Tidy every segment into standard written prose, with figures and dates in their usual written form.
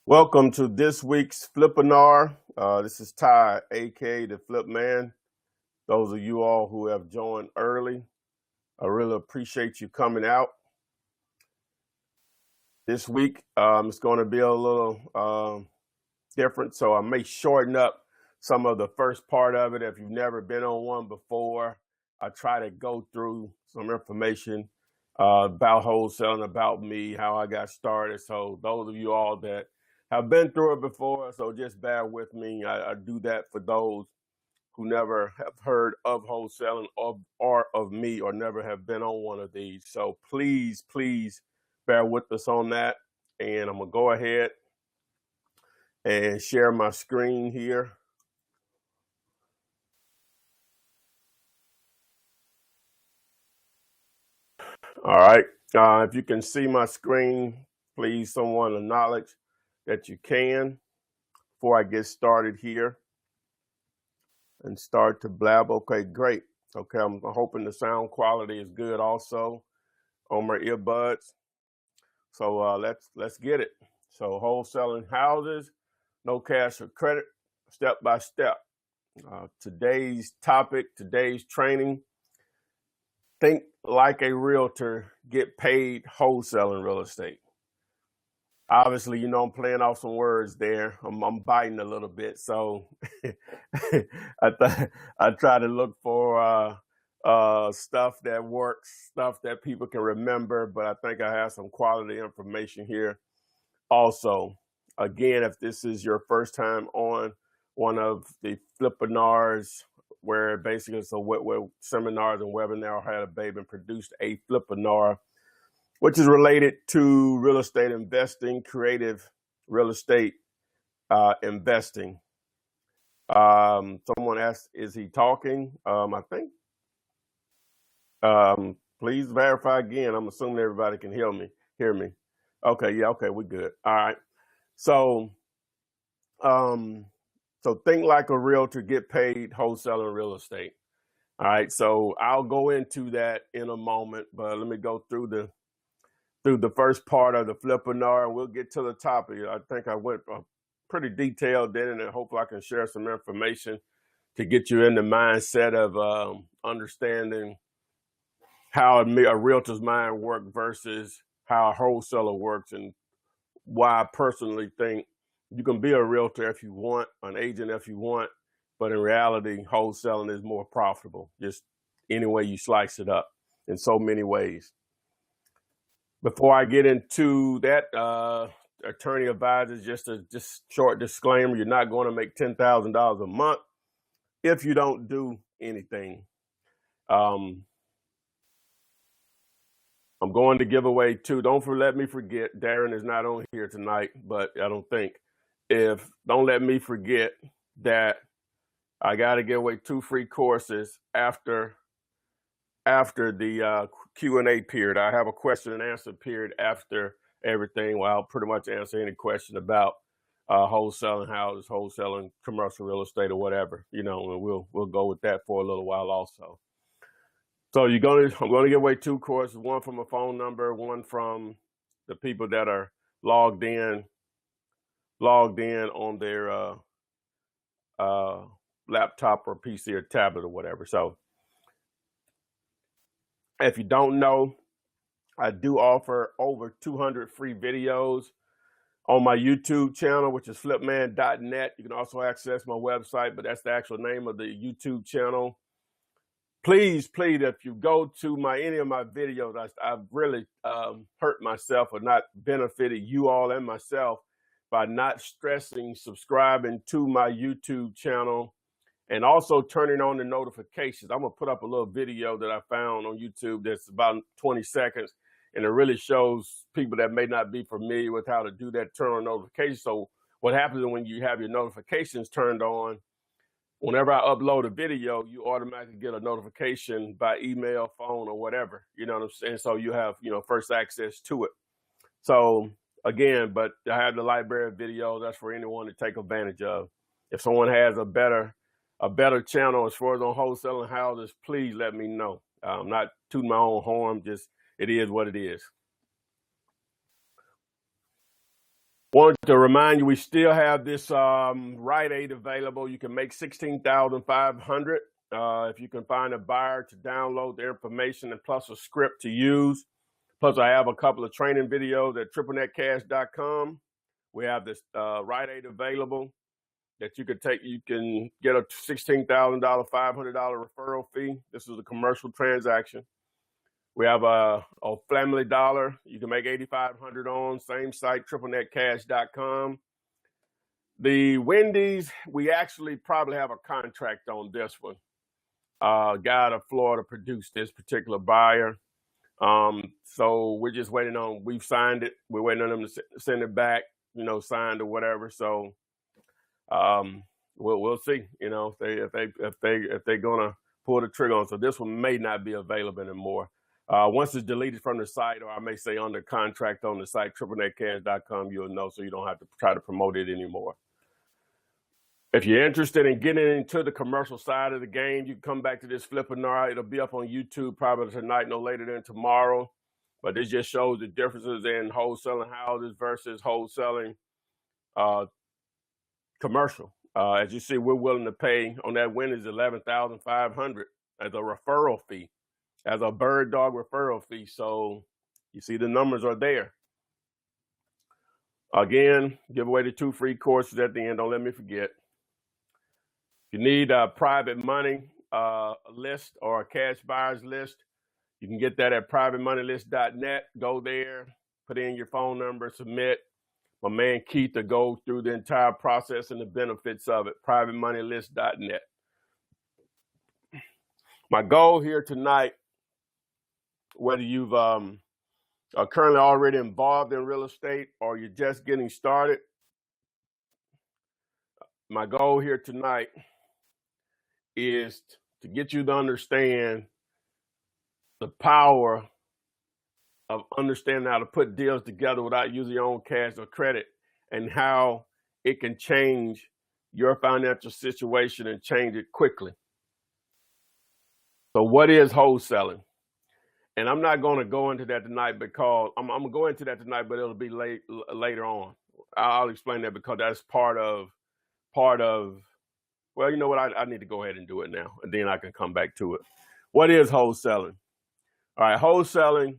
Welcome to this week's Flippinar. This is Ty, aka the Flip Man. Those of you all who have joined early, I really appreciate you coming out. This week, it's going to be a little different, so I may shorten up some of the first part of it. If you've never been on one before, I try to go through some information about wholesaling, about me, how I got started. So those of you all that have been through it before, so just bear with me. I do that for those who never have heard of wholesaling or of me or never have been on one of these. So please bear with us on that. And I'm going to go ahead and share my screen here. All right. If you can see my screen, please someone acknowledge that you can before I get started here and start to blab. Okay, great. Okay, I'm hoping the sound quality is good also on my earbuds. So let's get it. So wholesaling houses, no cash or credit, step by step. Today's topic, today's training, think like a realtor, get paid wholesaling real estate. Obviously, you know, I'm playing off some words there. I'm biting a little bit. So I try to look for stuff that works, stuff that people can remember, but I think I have some quality information here. Also, again, if this is your first time on one of the Flippinars, where basically it's where seminars and webinars had a baby and produced a Flippinar, which is related to real estate investing, creative real estate investing. Someone asked, is he talking? I think. Please verify again. I'm assuming everybody can hear me. Okay, yeah, okay, we're good. All right. So think like a realtor, get paid wholesaling real estate. All right, so I'll go into that in a moment, but let me go through the first part of the Flippinar, and we'll get to the topic. I think I went pretty detailed in it, and hopefully I can share some information to get you in the mindset of understanding how a realtor's mind works versus how a wholesaler works, and why I personally think you can be a realtor if you want, an agent if you want, but in reality, wholesaling is more profitable, just any way you slice it up in so many ways. Before I get into that, attorney advisors, just short disclaimer, you're not going to make $10,000 a month if you don't do anything. I'm going to give away two. Let me forget, Darren is not on here tonight, but I don't think. Don't let me forget that I got to give away 2 free courses after the Q&A period. I have a question and answer period after everything, where I'll pretty much answer any question about wholesaling houses, wholesaling commercial real estate, or whatever, you know, and we'll go with that for a little while also. So I'm going to give away 2 courses, one from a phone number, one from the people that are logged in on their laptop or PC or tablet or whatever. So if you don't know, I do offer over 200 free videos on my YouTube channel, which is flipman.net. You can also access my website, but that's the actual name of the YouTube channel. Please, if you go to any of my videos, I've really hurt myself or not benefited you all and myself by not stressing subscribing to my YouTube channel and also turning on the notifications. I'm going to put up a little video that I found on YouTube that's about 20 seconds, and it really shows people that may not be familiar with how to do that, turn on notifications. So what happens when you have your notifications turned on, whenever I upload a video, you automatically get a notification by email, phone, or whatever. You know what I'm saying? So you have, first access to it. So again, but I have the library of videos. That's for anyone to take advantage of. If someone has a better channel as far as on wholesaling houses, please let me know. I'm not tooting my own horn. Just, it is what it is. Wanted to remind you, we still have this Rite Aid available. You can make $16,500 if you can find a buyer to download the information and plus a script to use. Plus, I have a couple of training videos at tripplenetcash.com. We have this Rite Aid available that you could take. You can get a $16,000, $500 referral fee. This is a commercial transaction. We have a Family Dollar. You can make $8,500 on, same site, tripplenetcash.com. The Wendy's, we actually probably have a contract on this one. Guy out of Florida produced this particular buyer. So we're just waiting on, we've signed it. We're waiting on them to send it back, signed or whatever. So we'll see, if they're gonna pull the trigger on. So this one may not be available anymore. Once it's deleted from the site, or I may say under contract on the site, tripplenetcash.com, you'll know, so you don't have to try to promote it anymore. If you're interested in getting into the commercial side of the game, you can come back to this Flippinar. It'll be up on YouTube probably tonight, no later than tomorrow. But this just shows the differences in wholesaling houses versus wholesaling commercial. As you see, we're willing to pay on that win is $11,500 as a referral fee, as a bird dog referral fee. So you see the numbers are there. Again, give away the 2 free courses at the end. Don't let me forget. If you need a private money list or a cash buyers list, you can get that at privatemoneylist.net. Go there, put in your phone number, submit. My man Keith to go through the entire process and the benefits of it, privatemoneylist.net. My goal here tonight, whether you've are currently already involved in real estate or you're just getting started, my goal here tonight is to get you to understand the power of understanding how to put deals together without using your own cash or credit, and how it can change your financial situation and change it quickly. So what is wholesaling? And I'm not going to go into that tonight because I'm going to go into that tonight, but it'll be later on. I'll explain that because that's part of, well, you know what? I need to go ahead and do it now, and then I can come back to it. What is wholesaling? All right, wholesaling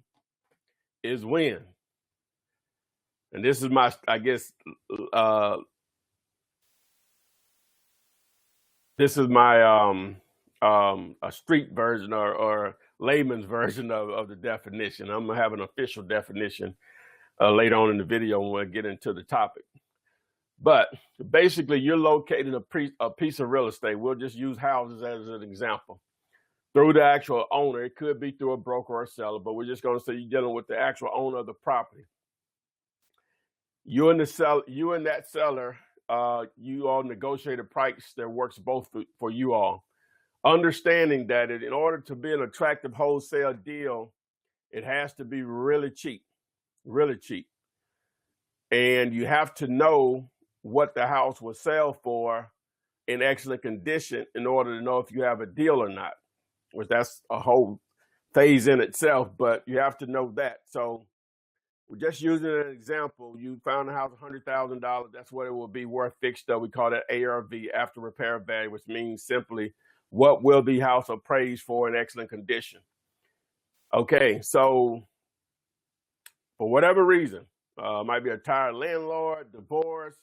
is when, and this is my, I guess, this is my a street version or layman's version of the definition. I'm gonna have an official definition later on in the video when we get into the topic. But basically, you're locating a piece of real estate. We'll just use houses as an example. Through the actual owner, it could be through a broker or a seller, but we're just going to say you're dealing with the actual owner of the property. You and that seller, you all negotiate a price that works both for you all. Understanding that in order to be an attractive wholesale deal, it has to be really cheap, really cheap. And you have to know what the house will sell for in excellent condition in order to know if you have a deal or not, which that's a whole phase in itself, but you have to know that. So we're just using an example. You found a house $100,000. That's what it will be worth fixed up. We call that ARV, after repair value, which means simply what will the house appraised for in excellent condition. Okay, so for whatever reason, might be a tired landlord, divorce,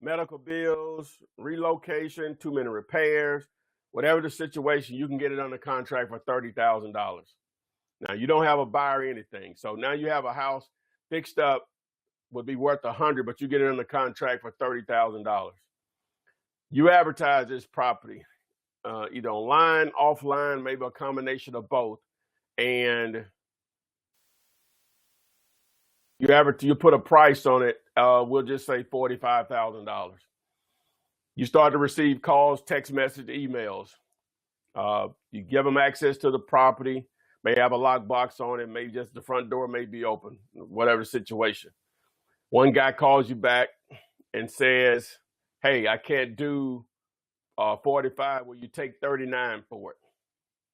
medical bills, relocation, too many repairs, whatever the situation, you can get it under contract for $30,000. Now, you don't have a buyer or anything. So now you have a house fixed up, would be worth $100,000, but you get it under contract for $30,000. You advertise this property either online, offline, maybe a combination of both. And you put a price on it, we'll just say $45,000. You start to receive calls, text message, emails. You give them access to the property, may have a lockbox on it, maybe just the front door may be open, whatever the situation. One guy calls you back and says, hey, I can't do 45, will you take 39 for it?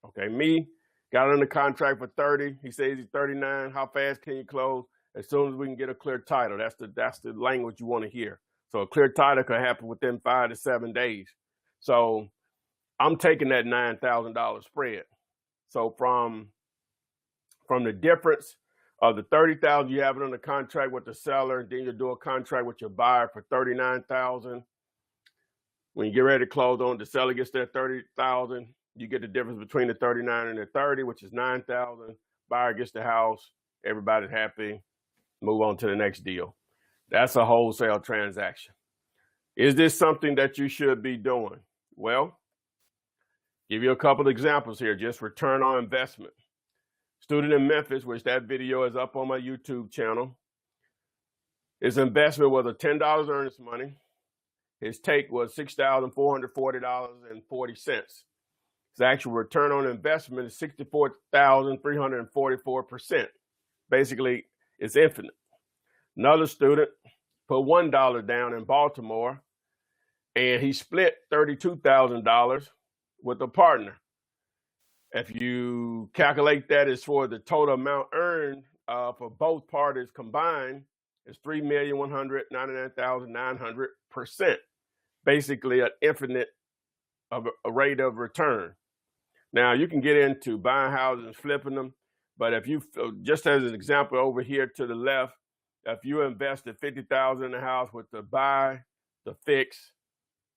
Okay, me, got under contract for 30. He says he's 39. How fast can you close? as soon as we can get a clear title. That's the language you want to hear. So a clear title can happen within 5 to 7 days. So I'm taking that $9,000 spread. So from the difference of the $30,000 you have it under contract with the seller, then you do a contract with your buyer for $39,000. When you get ready to close on, the seller gets their $30,000. You get the difference between the 39 and the 30, which is $9,000. Buyer gets the house. Everybody's happy. Move on to the next deal. That's a wholesale transaction. Is this something that you should be doing? Well, give you a couple of examples here. Just return on investment. Student in Memphis, which that video is up on my YouTube channel. His investment was a $10 earnest money. His take was $6,440.40. His actual return on investment is 64,344%. Basically, it's infinite. Another student put $1 down in Baltimore, and he split $32,000 with a partner. If you calculate that as for the total amount earned for both parties combined, it's $3,199,900%. Basically, an infinite of a rate of return. Now, you can get into buying houses and flipping them, but if you, just as an example over here to the left, if you invested $50,000 in the house with the buy, the fix,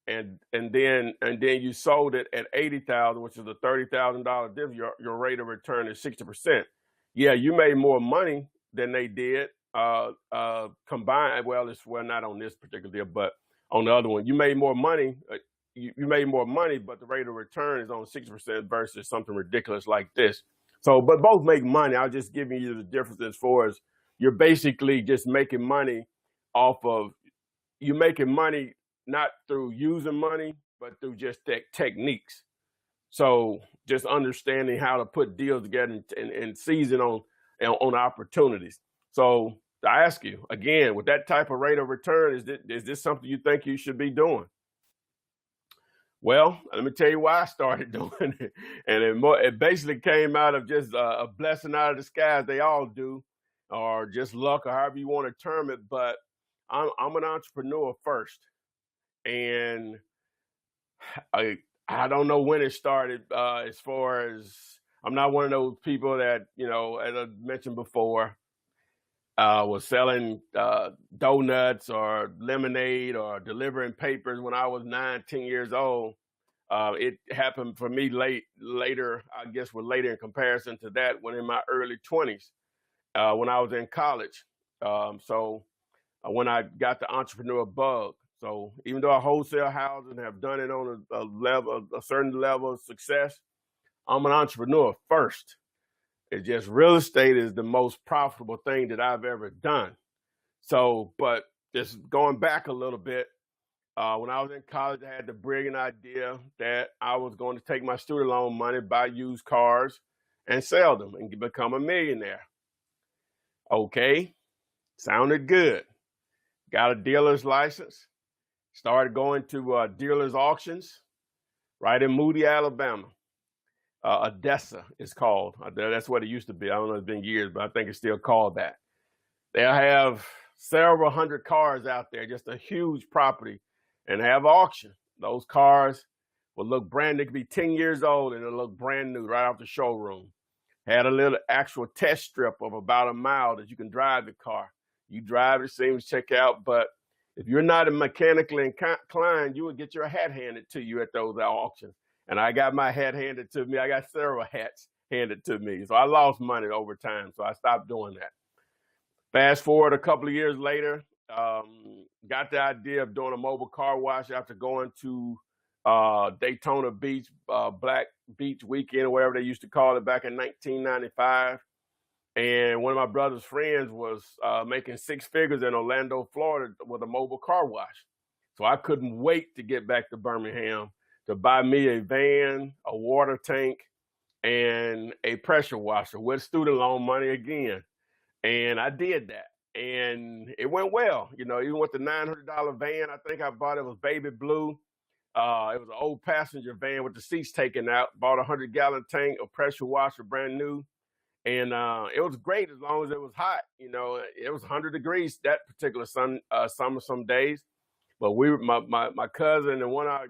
and then you sold it at $80,000, which is a $30,000 difference, your rate of return is 60%. Yeah, you made more money than they did combined. Well, not on this particular deal, but on the other one, you made more money. You made more money, but the rate of return is on 60% versus something ridiculous like this. So, but both make money. I'm just giving you the difference as far as you're basically just making money off of, you're making money not through using money, but through just techniques. So just understanding how to put deals together and seizing on opportunities. So I ask you again, with that type of rate of return, is this something you think you should be doing? Well, let me tell you why I started doing it. And it basically came out of just a blessing out of the skies. They all do, or just luck, or however you want to term it. But I'm an entrepreneur first. And I don't know when it started, as far as I'm not one of those people that, as I mentioned before, was selling donuts or lemonade or delivering papers when I was 9, 10 years old. It happened for me later, I guess, later in comparison to that, when in my early 20s, when I was in college. So when I got the entrepreneur bug. So even though I wholesale houses and have done it on a certain level of success, I'm an entrepreneur first. It's just real estate is the most profitable thing that I've ever done. So, but just going back a little bit, when I was in college, I had the brilliant idea that I was going to take my student loan money, buy used cars, and sell them and become a millionaire. Okay, sounded good. Got a dealer's license. Started going to dealers auctions right in Moody, Alabama. Odessa is called. That's what it used to be. I don't know, it's been years, but I think it's still called that. They'll have several hundred cars out there, just a huge property, and have auction. Those cars will look brand new. They could be 10 years old and it'll look brand new right off the showroom. Had a little actual test strip of about a mile that you can drive the car. You drive it, seems check out, but if you're not mechanically inclined, you would get your hat handed to you at those auctions. And I got my hat handed to me. I got several hats handed to me. So I lost money over time. So I stopped doing that. Fast forward a couple of years later, got the idea of doing a mobile car wash after going to Daytona Beach, Black Beach Weekend, or whatever they used to call it back in 1995. And one of my brother's friends was making 6 figures in Orlando, Florida with a mobile car wash. So I couldn't wait to get back to Birmingham to buy me a van, a water tank, and a pressure washer with student loan money again. And I did that. And it went well. Even with the $900 van, I think I bought it was baby blue. It was an old passenger van with the seats taken out. Bought a 100-gallon tank, a pressure washer, brand new. And it was great as long as it was hot. You know, it was 100 degrees that particular summer some days. But my cousin and one of our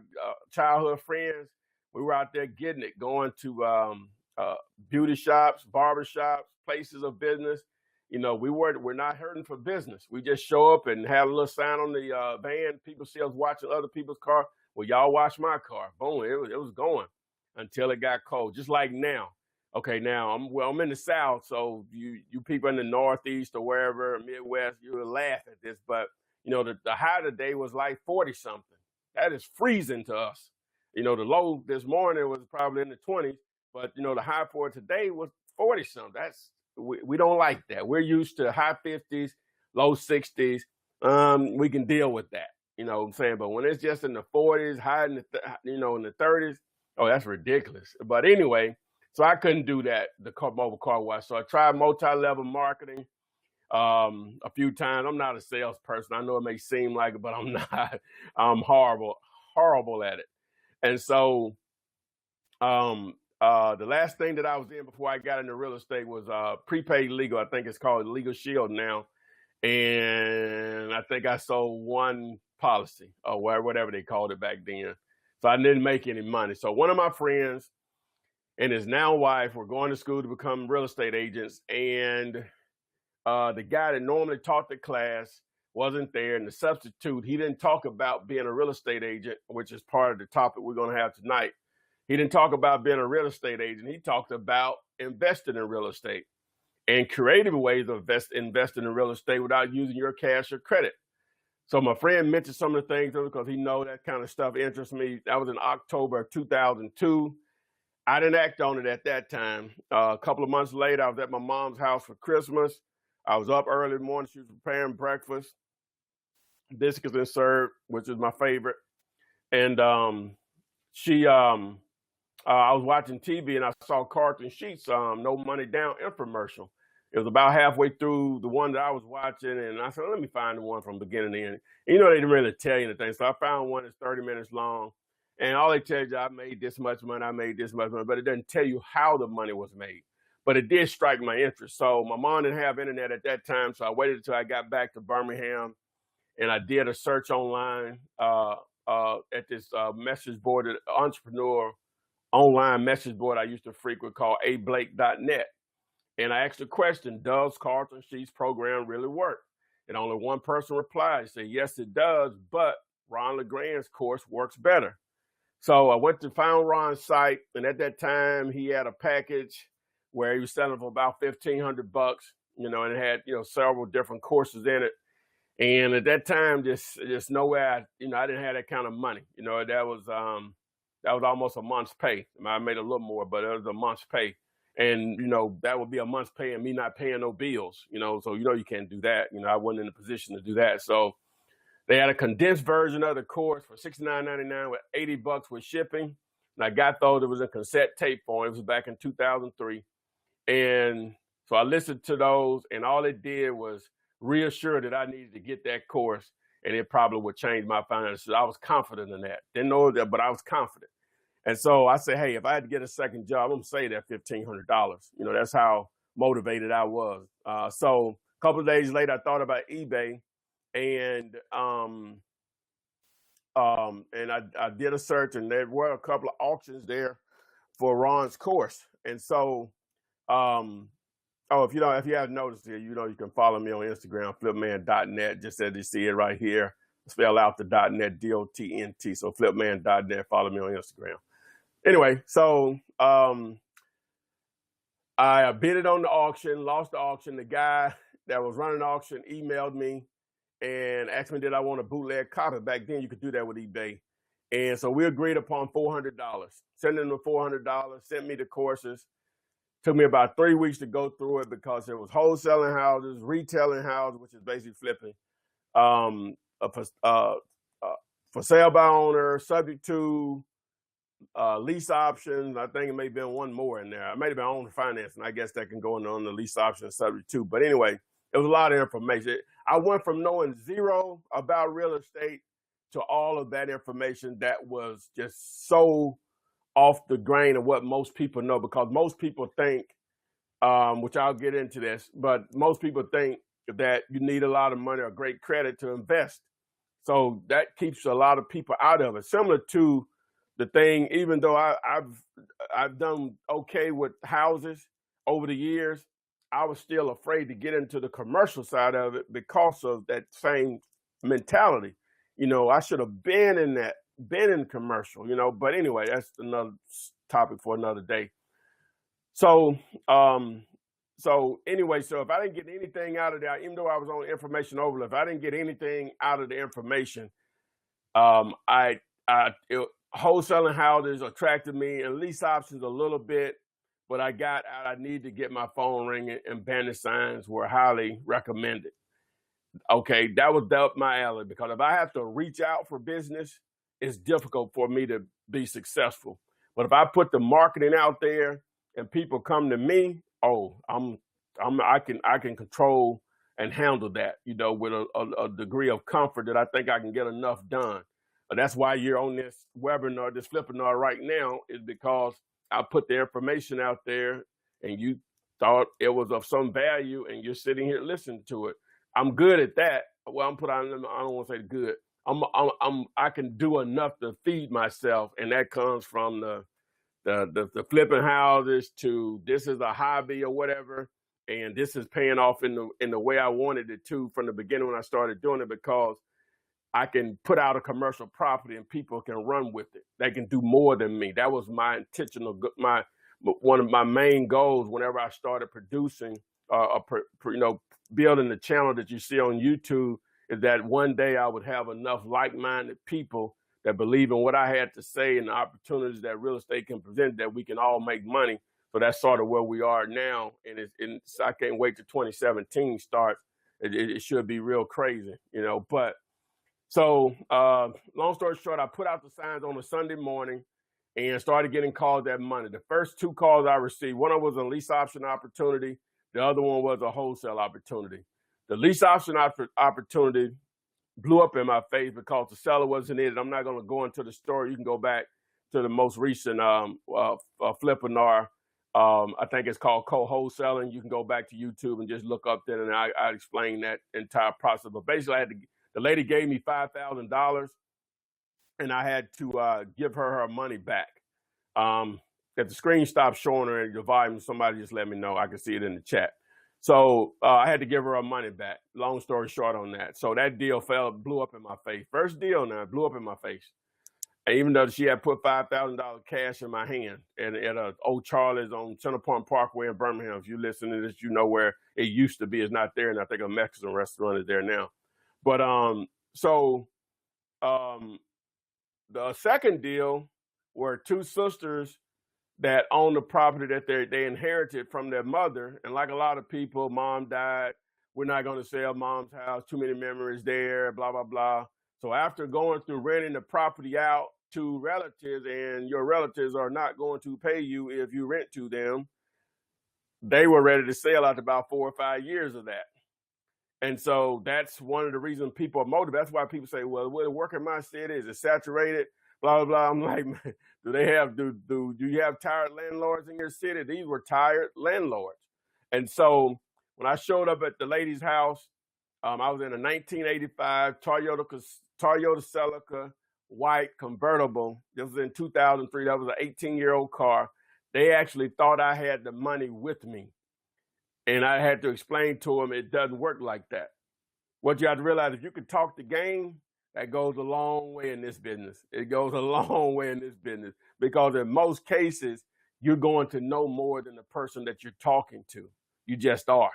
childhood friends, we were out there getting it, going to beauty shops, barber shops, places of business. You know, we're not hurting for business. We just show up and have a little sign on the van. People see us watching other people's car. Well, y'all watch my car. Boom, it was going until it got cold. Just like now. Okay, now I'm in the South, so you people in the Northeast or wherever, Midwest, you will laugh at this, but you know, the high today was like 40 something. That is freezing to us. You know, the low this morning was probably in the 20s, but you know, the high for today was 40 something. We don't like that. We're used to high 50s, low 60s. We can deal with that. You know what I'm saying? But when it's just in the 40s, high in in the 30s, oh, that's ridiculous. But anyway, so I couldn't do that, the mobile car wash. So I tried multi-level marketing a few times. I'm not a salesperson. I know it may seem like it, but I'm not. I'm horrible at it. And so the last thing that I was in before I got into real estate was prepaid legal. I think it's called Legal Shield now. And I think I sold one policy or whatever they called it back then. So I didn't make any money. So one of my friends and his now wife were going to school to become real estate agents. And the guy that normally taught the class wasn't there. And the substitute, he didn't talk about being a real estate agent, which is part of the topic we're going to have tonight. He didn't talk about being a real estate agent. He talked about investing in real estate and creative ways of investing in real estate without using your cash or credit. So my friend mentioned some of the things because he know that kind of stuff interests me. That was in October of 2002. I didn't act on it at that time. A couple of months later, I was at my mom's house for Christmas. I was up early in the morning. She was preparing breakfast, biscuits and syrup, which is my favorite. And I was watching TV and I saw Carlton Sheets No Money Down infomercial. It was about halfway through the one that I was watching, and I said, let me find the one from beginning to end. And, you know, they didn't really tell you anything. So I found one that's 30 minutes long. And all they tell you, I made this much money, I made this much money, but it doesn't tell you how the money was made. But it did strike my interest. So my mom didn't have internet at that time, so I waited until I got back to Birmingham, and I did a search online at this message board, an entrepreneur online message board I used to frequent called ablake.net. And I asked the question, does Carlton Sheets program really work? And only one person replied, he said, yes, it does, but Ron LeGrand's course works better. So I went to find Ron's site, and at that time he had a package where he was selling for about $1,500, you know, and it had, you know, several different courses in it. And at that time, just nowhere, I didn't have that kind of money. You know, that was almost a month's pay. I made a little more, but it was a month's pay. And, you know, that would be a month's pay and me not paying no bills, you know, so, you know, you can't do that. You know, I wasn't in a position to do that. So they had a condensed version of the course for $69.99 with $80 with shipping. And I got those. It was in cassette tape form. It was back in 2003. And so I listened to those, and all it did was reassure that I needed to get that course, and it probably would change my finances. I was confident in that. Didn't know that, but I was confident. And so I said, hey, if I had to get a second job, I'm going to save that $1,500. You know, that's how motivated I was. So a couple of days later, I thought about eBay, and I did a search, and there were a couple of auctions there for Ron's course. And so, if you haven't noticed it, you know, you can follow me on Instagram, flipman.net, just as you see it right here. Spell out the .net, DOTNT. So flipman.net, follow me on Instagram. Anyway, so I bid it on the auction, lost the auction. The guy that was running the auction emailed me and asked me, did I want a bootleg copy? Back then, you could do that with eBay. And so we agreed upon $400. Sent him the $400, sent me the courses. Took me about 3 weeks to go through it because it was wholesaling houses, retailing houses, which is basically flipping, for sale by owner, subject to lease options. I think it may have been one more in there. It may have been owner financing. I guess that can go on the lease option subject to. But anyway, it was a lot of information. I went from knowing zero about real estate to all of that information that was just so off the grain of what most people know, because most people think which I'll get into this. But most people think that you need a lot of money or great credit to invest. So that keeps a lot of people out of it. Similar to the thing, even though I've done okay with houses over the years, I was still afraid to get into the commercial side of it because of that same mentality. You know, I should have been in commercial, you know, but anyway, that's another topic for another day. So, so anyway, so if I didn't get anything out of that, even though I was on information overload, if I didn't get anything out of the information, wholesaling houses attracted me, and lease options a little bit, but I need to get my phone ringing, and bandit signs were highly recommended. Okay, that was up my alley, because if I have to reach out for business, it's difficult for me to be successful. But if I put the marketing out there and people come to me, I can control and handle that, you know, with a degree of comfort that I think I can get enough done. But that's why you're on this webinar, this Flippinar right now, is because I put the information out there and you thought it was of some value and you're sitting here listening to it. I'm good at that. Well, I don't want to say good. I can do enough to feed myself, and that comes from the flipping houses to this is a hobby or whatever, and this is paying off in the way I wanted it to from the beginning when I started doing it, because I can put out a commercial property and people can run with it. They can do more than me. That was my intentional, one of my main goals whenever I started producing, building the channel that you see on YouTube, is that one day I would have enough like-minded people that believe in what I had to say and the opportunities that real estate can present, that we can all make money. So that's sort of where we are now. And I can't wait till 2017 starts. It should be real crazy, you know. But so long story short, I put out the signs on a Sunday morning and started getting calls that Monday. The first two calls I received, one of them was a lease option opportunity. The other one was a wholesale opportunity. The lease option opportunity blew up in my face because the seller wasn't in it. I'm not going to go into the story. You can go back to the most recent Flippinar. I think it's called co-wholesaling. You can go back to YouTube and just look up there, and I explained that entire process. But basically, the lady gave me $5,000, and I had to give her money back. If the screen stopped showing her and the volume, somebody just let me know. I can see it in the chat. So I had to give her her money back. Long story short on that. So that deal blew up in my face. First deal now, blew up in my face. And even though she had put $5,000 cash in my hand and at Old Charlie's on Center Point Parkway in Birmingham. If you listen to this, you know where it used to be. It's not there, and I think a Mexican restaurant is there now. But the second deal were two sisters that owned the property that they inherited from their mother. And like a lot of people, mom died. We're not going to sell mom's house. Too many memories there, blah, blah, blah. So after going through renting the property out to relatives, and your relatives are not going to pay you if you rent to them, they were ready to sell after about 4 or 5 years of that. And so that's one of the reasons people are motivated. That's why people say, well, where the work in my city, is it saturated? Blah, blah, blah. I'm like, man, do you have tired landlords in your city? These were tired landlords. And so when I showed up at the lady's house, I was in a 1985 Toyota Celica white convertible. This was in 2003. That was an 18-year-old car. They actually thought I had the money with me. And I had to explain to them it doesn't work like that. What you have to realize, if you can talk the game, that goes a long way in this business. It goes a long way in this business, because in most cases, you're going to know more than the person that you're talking to. You just are.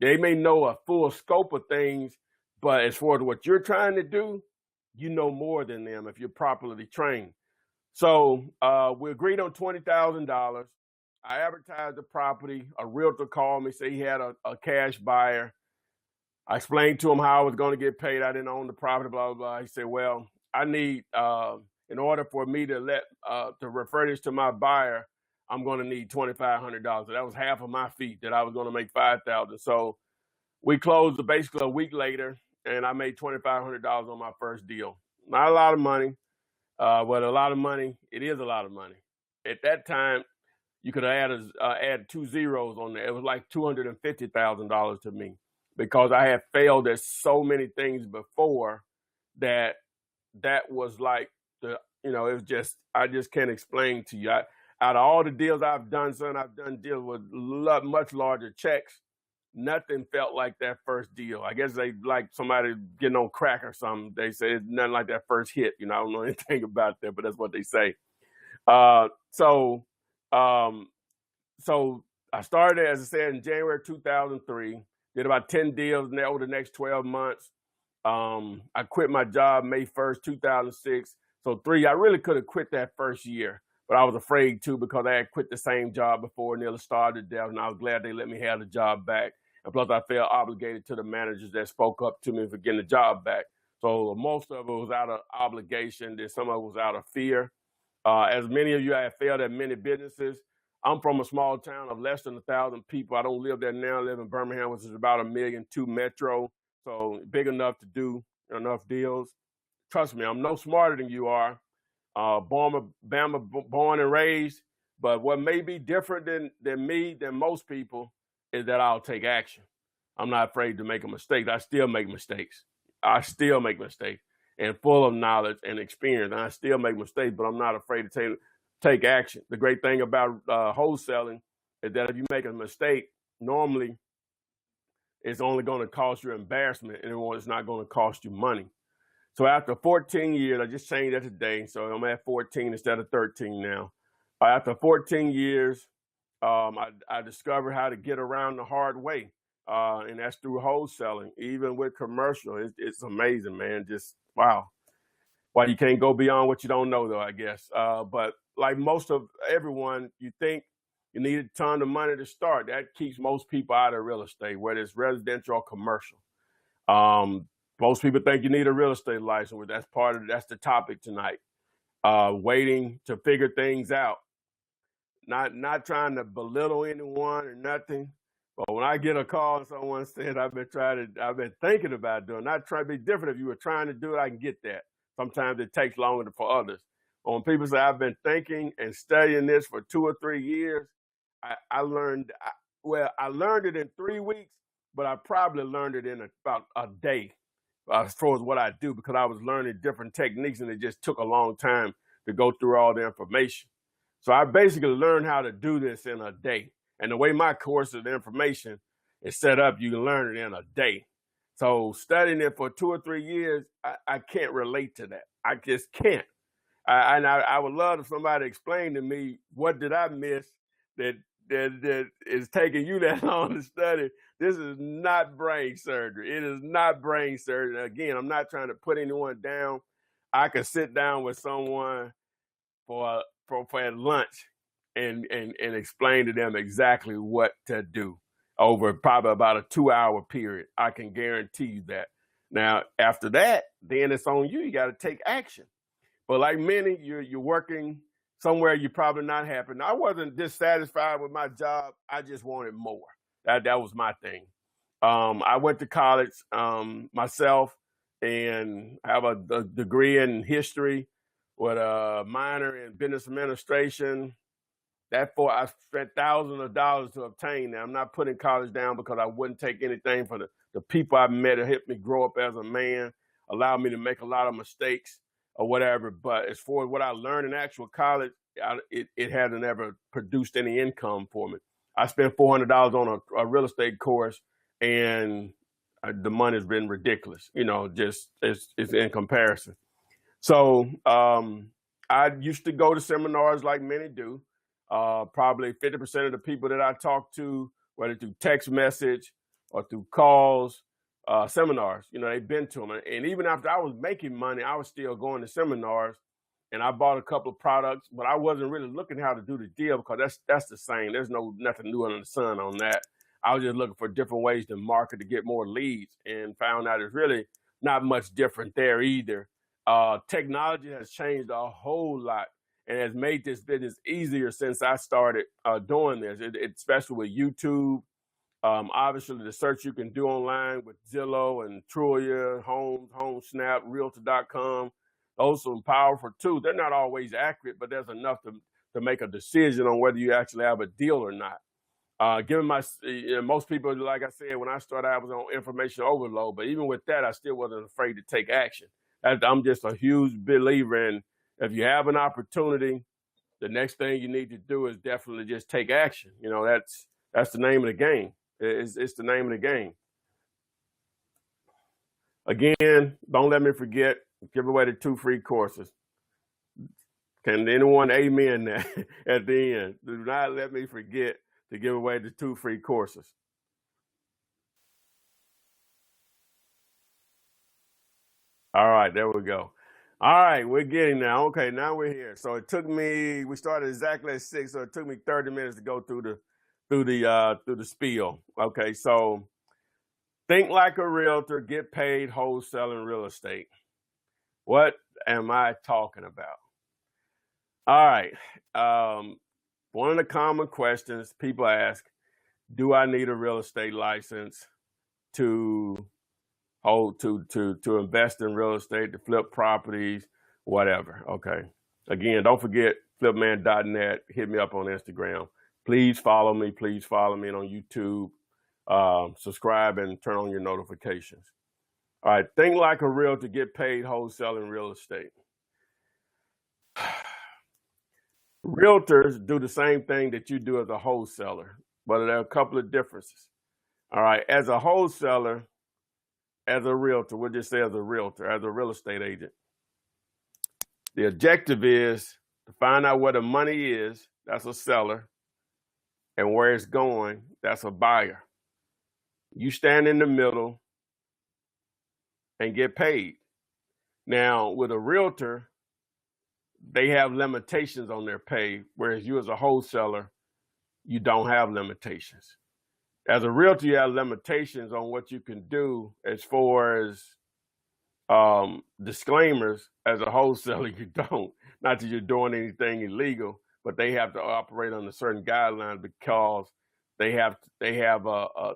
They may know a full scope of things, but as far as what you're trying to do, you know more than them if you're properly trained. So we agreed on $20,000. I advertised the property. A realtor called me, said he had a cash buyer. I explained to him how I was going to get paid. I didn't own the property, blah, blah, blah. He said, well, I need, in order for me to to refer this to my buyer, I'm going to need $2,500. So that was half of my fee that I was going to make $5,000. So we closed basically a week later, and I made $2,500 on my first deal. Not a lot of money, but a lot of money. It is a lot of money. At that time, you could add 2 zeros on there. It was like $250,000 to me because I had failed at so many things before that was like it was just, I just can't explain to you. Out of all the deals I've done, son, I've done deals with much larger checks. Nothing felt like that first deal. I guess they like somebody getting on crack or something. They say it's nothing like that first hit. I don't know anything about that, but that's what they say. So I started, as I said, in January 2003, did about 10 deals over the next 12 months. I quit my job May 1st, 2006. So I really could have quit that first year, but I was afraid to because I had quit the same job before, nearly started to death, and I was glad they let me have the job back. And plus I felt obligated to the managers that spoke up to me for getting the job back. So most of it was out of obligation, then some of it was out of fear. As many of you have failed at many businesses. I'm from a small town of less than 1,000 people. I don't live there now. I live in Birmingham, which is about 1.2 million metro. So big enough to do enough deals. Trust me, I'm no smarter than you are. Born and raised. But what may be different than most people is that I'll take action. I'm not afraid to make a mistake. I still make mistakes. And full of knowledge and experience. And I still make mistakes, but I'm not afraid to take action. The great thing about wholesaling is that if you make a mistake, normally it's only going to cost you embarrassment, and it's not going to cost you money. So after 14 years, I just changed that today. So I'm at 14 instead of 13 now. After 14 years, I discovered how to get around the hard way. And that's through wholesaling, even with commercial. It's amazing, man. Just, wow. Well, you can't go beyond what you don't know, though, I guess. But like most of everyone, you think you need a ton of money to start. That keeps most people out of real estate, whether it's residential or commercial. Most people think you need a real estate license. That's the topic tonight. Waiting to figure things out. Not trying to belittle anyone or nothing. But when I get a call and someone says, I've been thinking about doing, not trying to be different. If you were trying to do it, I can get that. Sometimes it takes longer for others. But when people say, I've been thinking and studying this for 2 or 3 years, I learned it in 3 weeks, but I probably learned it in about a day as far as what I do, because I was learning different techniques and it just took a long time to go through all the information. So I basically learned how to do this in a day. And the way my course of information is set up, you can learn it in a day. So studying it for 2 or 3 years, I can't relate to that. I just can't. I would love if somebody explained to me, what did I miss that is taking you that long to study? This is not brain surgery. It is not brain surgery. Again, I'm not trying to put anyone down. I could sit down with someone for at lunch and explain to them exactly what to do over probably about a 2-hour period. I can guarantee you that. Now, after that, then it's on you. You got to take action. But like many, you're working somewhere you're probably not happy. Now, I wasn't dissatisfied with my job. I just wanted more. That was my thing. I went to college myself and have a degree in history with a minor in business administration. I spent thousands of dollars to obtain that. I'm not putting college down because I wouldn't take anything for the people I met who helped me grow up as a man, allowed me to make a lot of mistakes or whatever. But as far as what I learned in actual college, it hasn't ever produced any income for me. I spent $400 on a real estate course, and the money's been ridiculous. Just it's in comparison. So I used to go to seminars like many do. Probably 50% of the people that I talk to, whether through text message or through calls, seminars, they've been to them. And even after I was making money, I was still going to seminars, and I bought a couple of products, but I wasn't really looking how to do the deal because that's the same. There's nothing new under the sun on that. I was just looking for different ways to market to get more leads, and found out it's really not much different there either. Technology has changed a whole lot and has made this business easier since I started doing this, especially with YouTube. Obviously, the search you can do online with Zillow and Trulia, HomeSnap, Realtor.com, those are some powerful tools. They're not always accurate, but there's enough to make a decision on whether you actually have a deal or not. Given most people, like I said, when I started, I was on information overload. But even with that, I still wasn't afraid to take action. I'm just a huge believer in if you have an opportunity, the next thing you need to do is definitely just take action. That's the name of the game. It's the name of the game. Again, don't let me forget, give away the 2 free courses. Can anyone amen that at the end? Do not let me forget to give away the 2 free courses. All right, there we go. All right, we're getting now. Okay, now we're here. So it took me, we started exactly at 6, so it took me 30 minutes to go through the spiel. Okay, so think like a realtor, get paid wholesaling real estate. What am I talking about? All right. One of the common questions people ask, do I need a real estate license to invest in real estate, to flip properties, whatever? Okay. Again, don't forget flipman.net. Hit me up on Instagram. Please follow me. Please follow me on YouTube. Subscribe and turn on your notifications. All right. Think like a realtor, get paid wholesaling real estate. Realtors do the same thing that you do as a wholesaler, but there are a couple of differences. All right. As a wholesaler, as a realtor, we'll just say as a realtor, as a real estate agent, the objective is to find out where the money is, that's a seller, and where it's going, that's a buyer. You stand in the middle and get paid. Now, with a realtor, they have limitations on their pay, whereas you as a wholesaler, you don't have limitations. As a realtor, you have limitations on what you can do as far as disclaimers. As a wholesaler, you don't. Not that you're doing anything illegal, but they have to operate under certain guidelines because they have a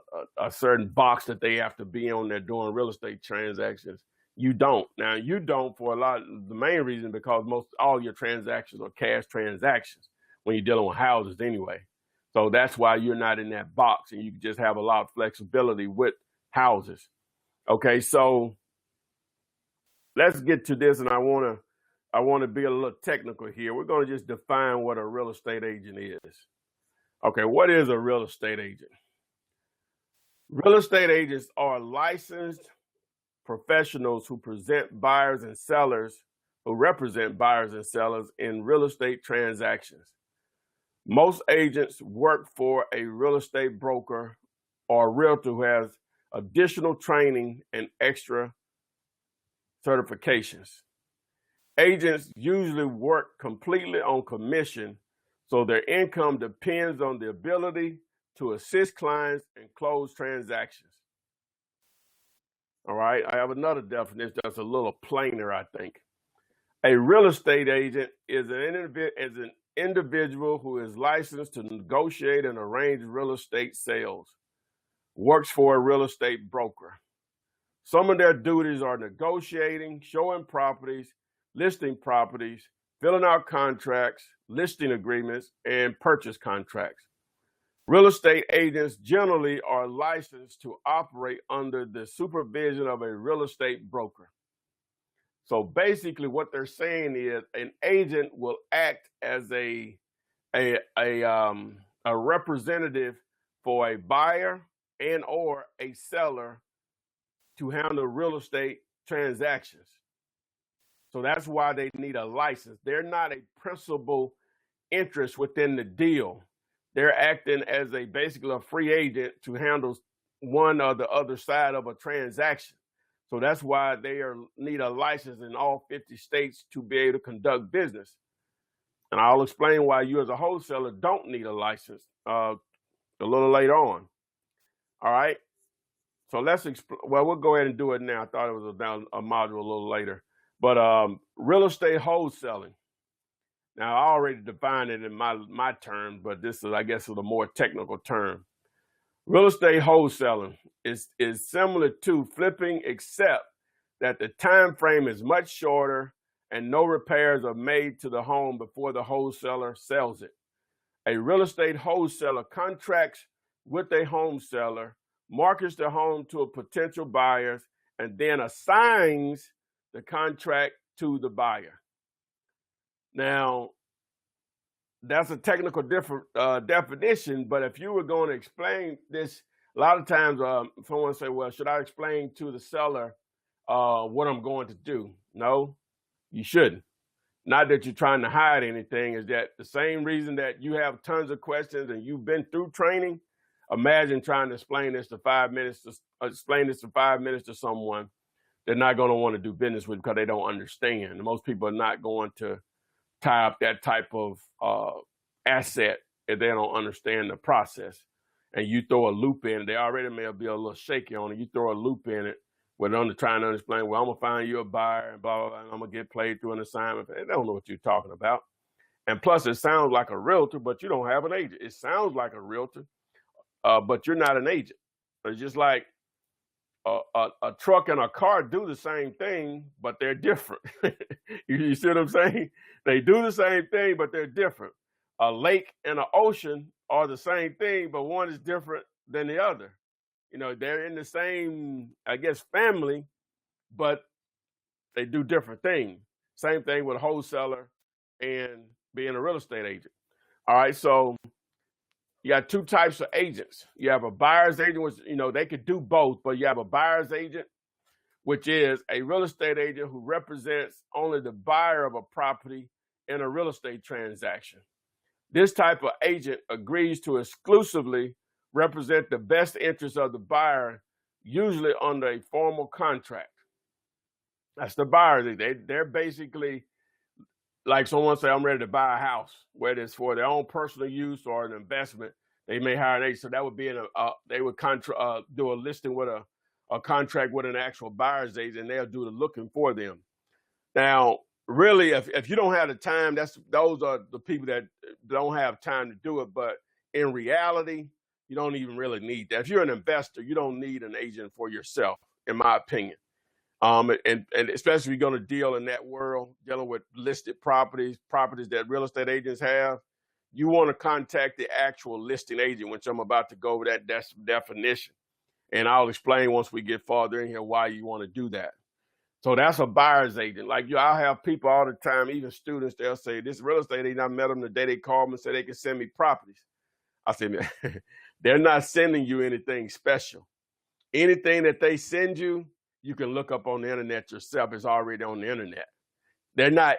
certain box that they have to be on there doing real estate transactions. You don't. Now, you don't for the main reason because all your transactions are cash transactions when you're dealing with houses anyway. So that's why you're not in that box, and you just have a lot of flexibility with houses. Okay, so let's get to this, and I want to be a little technical here. We're going to just define what a real estate agent is. Okay, what is a real estate agent? Real estate agents are licensed professionals who represent buyers and sellers in real estate transactions. Most agents work for a real estate broker or realtor who has additional training and extra certifications. Agents usually work completely on commission, so their income depends on the ability to assist clients and close transactions. All right, I have another definition that's a little plainer, I think. A real estate agent is an individual who is licensed to negotiate and arrange real estate sales, works for a real estate broker. Some of their duties are negotiating, showing properties, listing properties, filling out contracts, listing agreements, and purchase contracts. Real estate agents generally are licensed to operate under the supervision of a real estate broker. So basically what they're saying is an agent will act as a representative for a buyer and or a seller to handle real estate transactions. So that's why they need a license. They're not a principal interest within the deal. They're acting as basically a free agent to handle one or the other side of a transaction. So that's why they need a license in all 50 states to be able to conduct business. And I'll explain why you as a wholesaler don't need a license a little later on. All right. So we'll go ahead and do it now. I thought it was a module a little later. But real estate wholesaling. Now, I already defined it in my term, but this is, I guess, a more technical term. Real estate wholesaling is similar to flipping, except that the time frame is much shorter and no repairs are made to the home before the wholesaler sells it. A real estate wholesaler contracts with a home seller, markets the home to a potential buyer, and then assigns the contract to the buyer. Now, that's a technical definition, but if you were going to explain this, a lot of times someone say, well, should I explain to the seller what I'm going to do? No, you shouldn't. Not that you're trying to hide anything, is that the same reason that you have tons of questions and you've been through training. Imagine trying to explain this to 5 minutes to someone they're not going to want to do business with because they don't understand. Most people are not going to tie up that type of asset if they don't understand the process. And you throw a loop in it, they already may be a little shaky on it. You throw a loop in it where they're trying to explain, well, I'm going to find you a buyer and blah, blah, blah, and I'm going to get paid through an assignment. They don't know what you're talking about. And plus, it sounds like a realtor, but you don't have an agent. It sounds like a realtor, but you're not an agent. It's just like a truck and a car do the same thing, but they're different. You see what I'm saying? They do the same thing, but they're different. A lake and an ocean are the same thing, but one is different than the other. You know, they're in the same, I guess, family, but they do different things. Same thing with a wholesaler and being a real estate agent. All right, so you got two types of agents. You have a buyer's agent, which, you know, they could do both, but you have a buyer's agent, which is a real estate agent who represents only the buyer of a property in a real estate transaction. This type of agent agrees to exclusively represent the best interests of the buyer, usually under a formal contract. That's the buyer's agent. They're basically like someone say, I'm ready to buy a house, whether it's for their own personal use or an investment. They may hire an agent. So that would be they would do a listing with a contract with an actual buyer's agent, and they'll do the looking for them. Now, really, if you don't have the time, those are the people that don't have time to do it. But in reality, you don't even really need that. If you're an investor, you don't need an agent for yourself, in my opinion. And especially if you're going to deal in that world, dealing with listed properties that real estate agents have, you want to contact the actual listing agent, which I'm about to go over that definition. And I'll explain once we get farther in here why you want to do that. So that's a buyer's agent. Like I'll have people all the time, even students, they'll say, this real estate agent, I met them the day they called me and said they can send me properties. I said, they're not sending you anything special. Anything that they send you, you can look up on the internet yourself. It's already on the internet. They're not,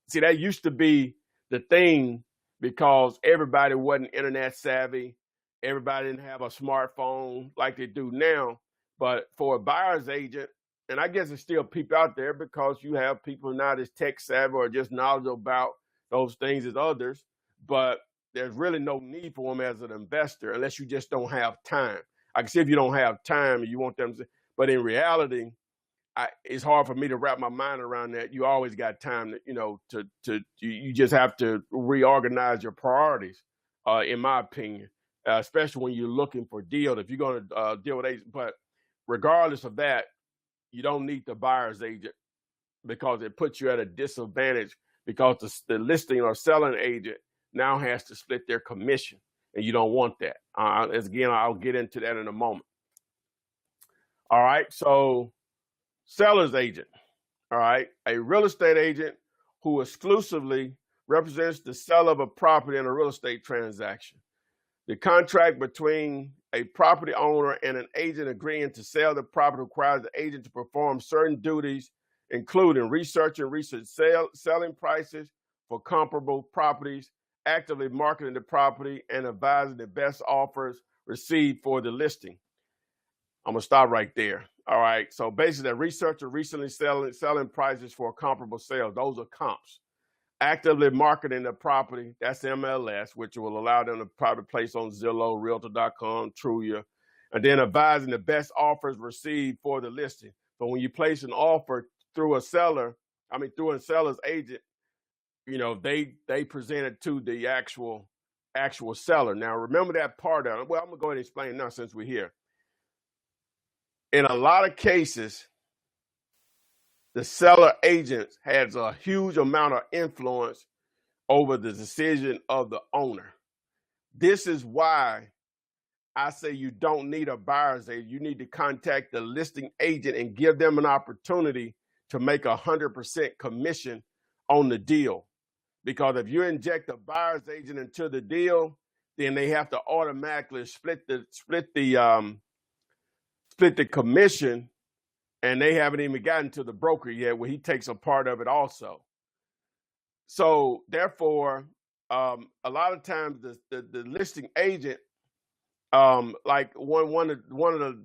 see, that used to be the thing because everybody wasn't internet savvy. Everybody didn't have a smartphone like they do now. But for a buyer's agent, and I guess it's still people out there because you have people not as tech savvy or just knowledgeable about those things as others, but there's really no need for them as an investor unless you just don't have time. I can see if you don't have time and you want them to, but in reality, it's hard for me to wrap my mind around that. You always got time to, you just have to reorganize your priorities, in my opinion, especially when you're looking for deals. If you're going to deal with agents, but regardless of that, you don't need the buyer's agent because it puts you at a disadvantage because the listing or selling agent now has to split their commission, and you don't want that. Again, I'll get into that in a moment. All right, so seller's agent. All right, a real estate agent who exclusively represents the seller of a property in a real estate transaction. The contract between a property owner and an agent agreeing to sell the property requires the agent to perform certain duties, including research selling prices for comparable properties, actively marketing the property, and advising the best offers received for the listing. I'm going to stop right there. All right. So basically, the researcher recently selling prices for comparable sales. Those are comps. Actively marketing the property. That's MLS, which will allow them to probably place on Zillow, Realtor.com, Trulia, and then advising the best offers received for the listing. So when you place an offer through a seller's agent, they present it to the actual seller. Now, remember that part of it. Well, I'm going to go ahead and explain now since we're here. In a lot of cases, the seller agent has a huge amount of influence over the decision of the owner. This is why I say you don't need a buyer's agent. You need to contact the listing agent and give them an opportunity to make 100% commission on the deal. Because if you inject a buyer's agent into the deal, then they have to automatically split the commission, and they haven't even gotten to the broker yet, where he takes a part of it also. So therefore, a lot of times the listing agent, like one of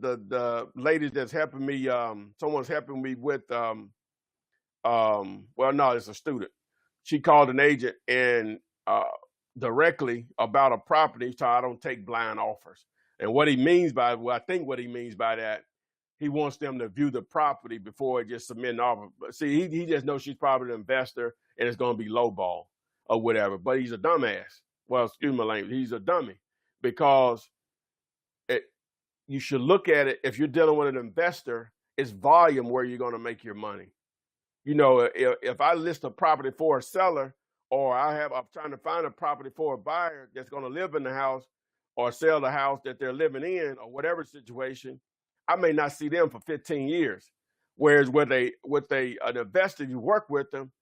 the ladies that's helping me, someone's helping me with, well, no, it's a student. She called an agent and directly about a property. So I don't take blind offers. And what he means by, well, I think what he means by that, he wants them to view the property before he just submit an offer. But see, he just knows she's probably an investor and it's going to be lowball or whatever. But he's a dumbass. Well, excuse my language. He's a dummy, because you should look at it, if you're dealing with an investor, it's volume where you're going to make your money. You know, if I list a property for a seller, or I'm trying to find a property for a buyer that's going to live in the house or sell the house that they're living in, or whatever situation, I may not see them for 15 years. Whereas with an investor, you work with them,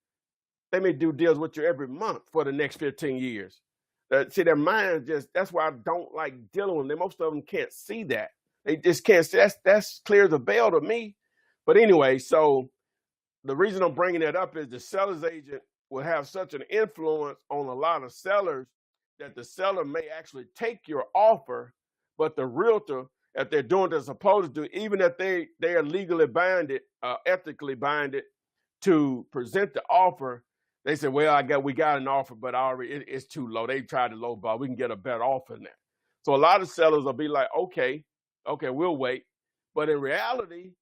they may do deals with you every month for the next 15 years. See, their mind that's why I don't like dealing with them. Most of them can't see that. They just can't see. That's clear as a bell to me. But anyway, so the reason I'm bringing that up is the seller's agent will have such an influence on a lot of sellers that the seller may actually take your offer, but the realtor, if they're doing what they're supposed to do, even if they are legally binded, ethically binded to present the offer, they say, well, we got an offer, but it's too low. They tried to lowball. We can get a better offer than that. So a lot of sellers will be like, okay, we'll wait. But in reality,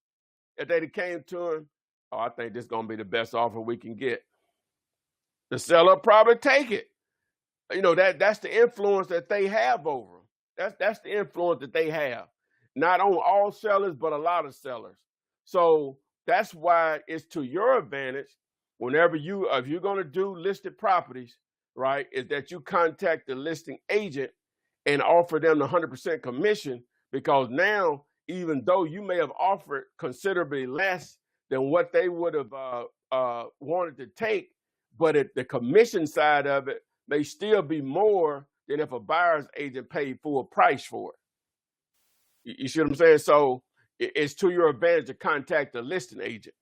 if they came to him, oh, I think this is going to be the best offer we can get, the seller probably take it. You know, that's the influence that they have over them. That's the influence that they have. Not on all sellers, but a lot of sellers. So that's why it's to your advantage whenever if you're going to do listed properties, right, is that you contact the listing agent and offer them the 100% commission, because now, even though you may have offered considerably less than what they would have wanted to take, but the commission side of it may still be more than if a buyer's agent paid full price for it. You see what I'm saying? So it's to your advantage to contact the listing agent.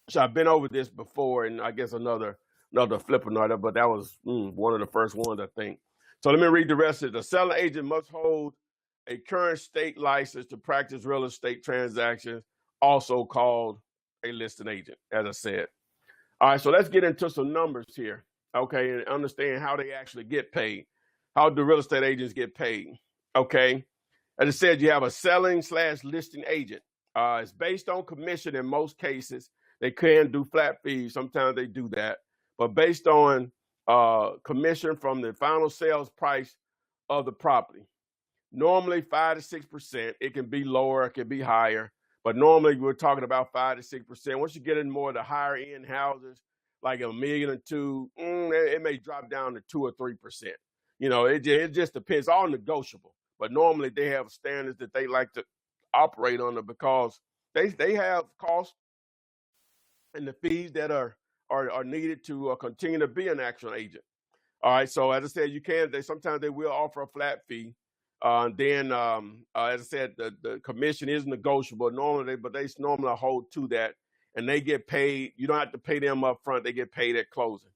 So I've been over this before, and I guess another Flippinars, but that was one of the first ones, I think. So let me read the rest of it. The selling agent must hold a current state license to practice real estate transactions, also called a listing agent, as I said. All right, so let's get into some numbers here, okay, and understand how they actually get paid. How do real estate agents get paid? Okay, as I said, you have a selling/listing agent. It's based on commission in most cases. They can do flat fees. Sometimes they do that. But based on commission from the final sales price of the property. Normally 5 to 6%. It can be lower, it can be higher. But normally we're talking about 5 to 6%. Once you get in more of the higher end houses, like $1 million or $2 million, it may drop down to 2 or 3%. You know, it just depends. All negotiable. But normally they have standards that they like to operate under, because they have costs and the fees that are needed to continue to be an actual agent. All right. So as I said, sometimes they will offer a flat fee. Then, as I said, the commission is negotiable normally, but they normally hold to that, and they get paid. You don't have to pay them up front. They get paid at closing.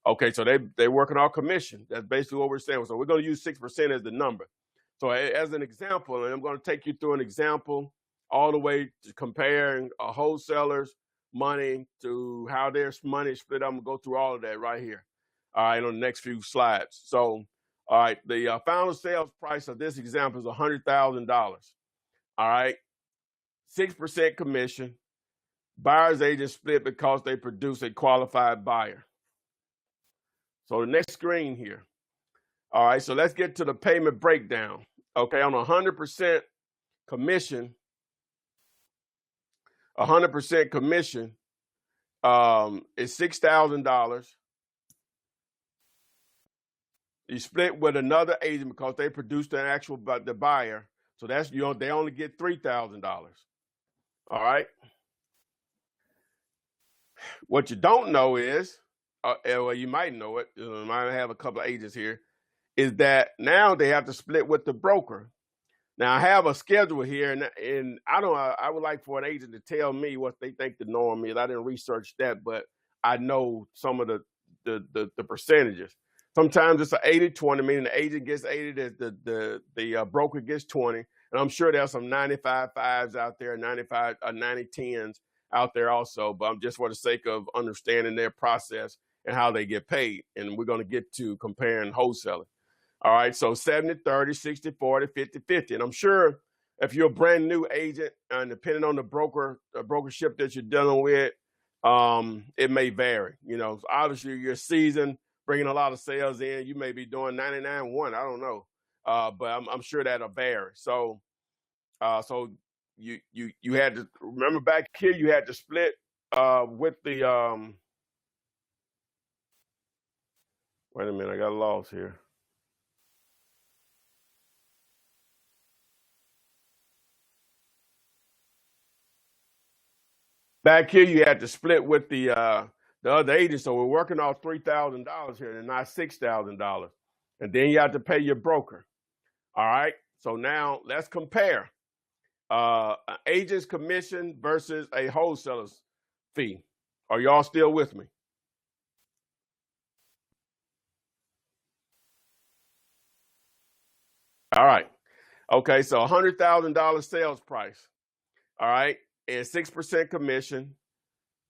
Okay. So they're working on commission. That's basically what we're saying. So we're going to use 6% as the number. So as an example, and I'm going to take you through an example all the way to comparing a wholesaler's money to how their money is split. I'm going to go through all of that right here. All right, on the next few slides. So, all right, the final sales price of this example is $100,000. All right, 6% commission. Buyer's agent split because they produce a qualified buyer. So the next screen here. All right, so let's get to the payment breakdown. Okay, on 100% commission, It's $6,000. You split with another agent because they produced the actual the buyer. So that's they only get $3,000. All right. What you don't know is, well, you might know it. I might have a couple of agents here. Is that now they have to split with the broker. Now I have a schedule here, and I would like for an agent to tell me what they think the norm is. I didn't research that, but I know some of the percentages. Sometimes it's an 80-20, meaning the agent gets 80, the broker gets 20, and I'm sure there's some 95-5s out there, 90-10s out there also. But I'm just for the sake of understanding their process and how they get paid, and we're going to get to comparing wholesaling. All right, so 70-30, 60-40, 50-50. And I'm sure if you're a brand new agent, and depending on the brokership that you're dealing with, it may vary. So obviously you're seasoned, bringing a lot of sales in. You may be doing 99-1. I don't know, but I'm sure that'll vary. So you had to remember back here. You had to split with the. Wait a minute, I got lost here. Back here, you had to split with the other agent. So we're working off $3,000 here and not $6,000. And then you have to pay your broker. All right. So now let's compare an agent's commission versus a wholesaler's fee. Are y'all still with me? All right. Okay. So $100,000 sales price. All right. And 6% commission,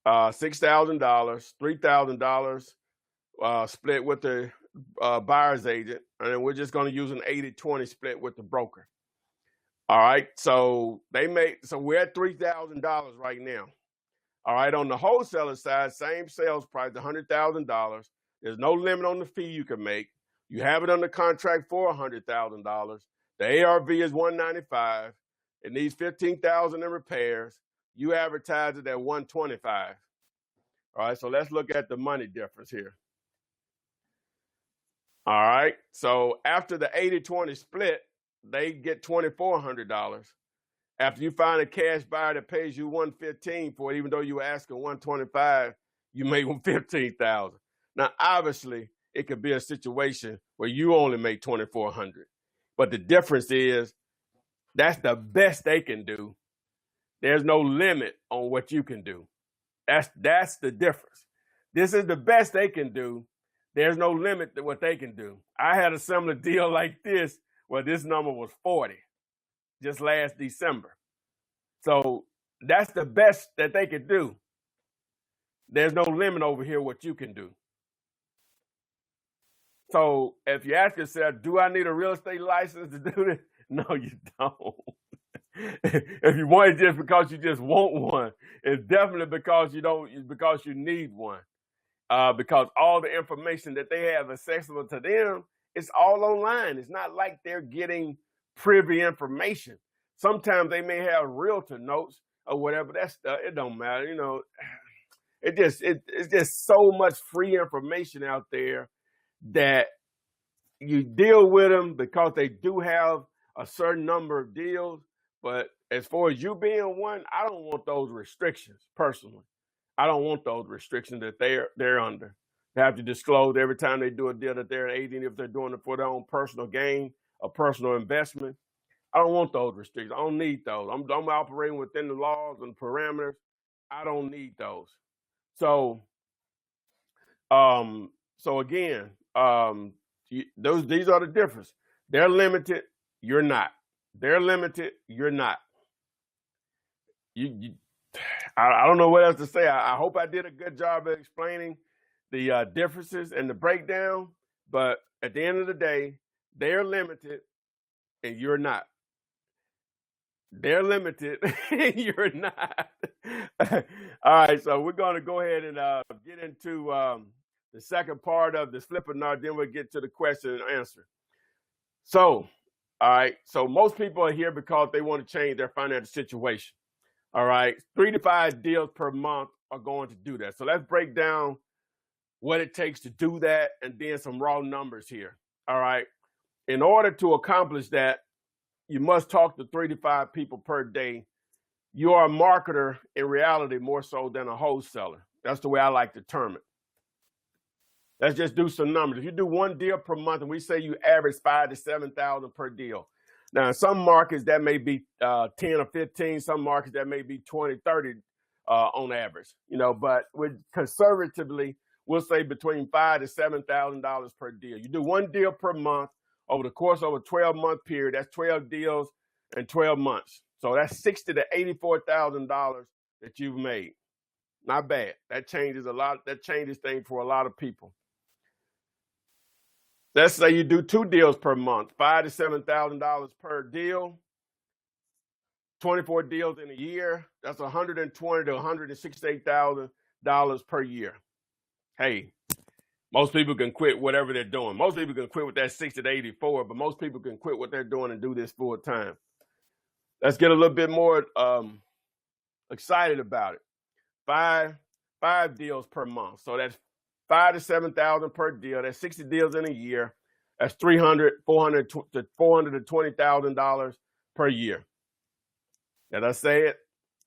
$6,000, $3,000 split with the buyer's agent, and then we're just going to use an 80-20 split with the broker. All right, so we're at $3,000 right now. All right, on the wholesaler side, same sales price, $100,000. There's no limit on the fee you can make. You have it under contract for $100,000. The ARV is $195. It needs $15,000 in repairs. You advertise it at $125. All right, so let's look at the money difference here. All right, so after the 80-20 split, they get $2,400. After you find a cash buyer that pays you $115 for it, even though you were asking $125, you made $15,000. Now, obviously, it could be a situation where you only make $2,400, but the difference is that's the best they can do. There's no limit on what you can do. That's the difference. This is the best they can do. There's no limit to what they can do. I had a similar deal like this where this number was 40 just last December. So that's the best that they could do. There's no limit over here what you can do. So if you ask yourself, do I need a real estate license to do this? No, you don't. If you want it just because you just want one, it's definitely because you need one. Because all the information that they have accessible to them, it's all online. It's not like they're getting privy information. Sometimes they may have realtor notes or whatever. It don't matter. It's just so much free information out there that you deal with them because they do have a certain number of deals. But as far as you being one, I don't want those restrictions personally. I don't want those restrictions that they're under. They have to disclose every time they do a deal that they're an agent if they're doing it for their own personal gain or personal investment. I don't want those restrictions. I don't need those. I'm operating within the laws and parameters. I don't need those. So, again, these are the difference. They're limited. You're not. They're limited. You're not. I don't know what else to say. I hope I did a good job of explaining the differences and the breakdown. But at the end of the day, they're limited and you're not. They're limited and you're not. All right, so we're going to go ahead and get into the second part of this Flippinar. Then we'll get to the question and answer. So, all right, so most people are here because they want to change their financial situation. All right, 3 to 5 deals per month are going to do that. So let's break down what it takes to do that and then some raw numbers here. All right. In order to accomplish that, you must talk to 3 to 5 people per day. You are a marketer in reality more so than a wholesaler. That's the way I like to term it. Let's just do some numbers. If you do 1 deal per month, and we say you average 5,000 to 7,000 per deal. Now, in some markets that may be 10 or 15. Some markets that may be 20, 30 on average. But conservatively, we'll say between $5,000 to $7,000 per deal. You do 1 deal per month over the course of a 12-month period. That's 12 deals in 12 months. So that's $60,000 to $84,000 that you've made. Not bad. That changes a lot. That changes things for a lot of people. Let's say you do 2 deals per month, $5,000 to $7,000 per deal, 24 deals in a year. That's $120,000 to $168,000 per year. Hey, most people can quit whatever they're doing. Most people can quit with that 60 to 84, but most people can quit what they're doing and do this full time. Let's get a little bit more excited about it. Five deals per month. So that's 5,000 to 7,000 per deal. That's 60 deals in a year. That's $400,000 to $420,000 per year. Did I say it?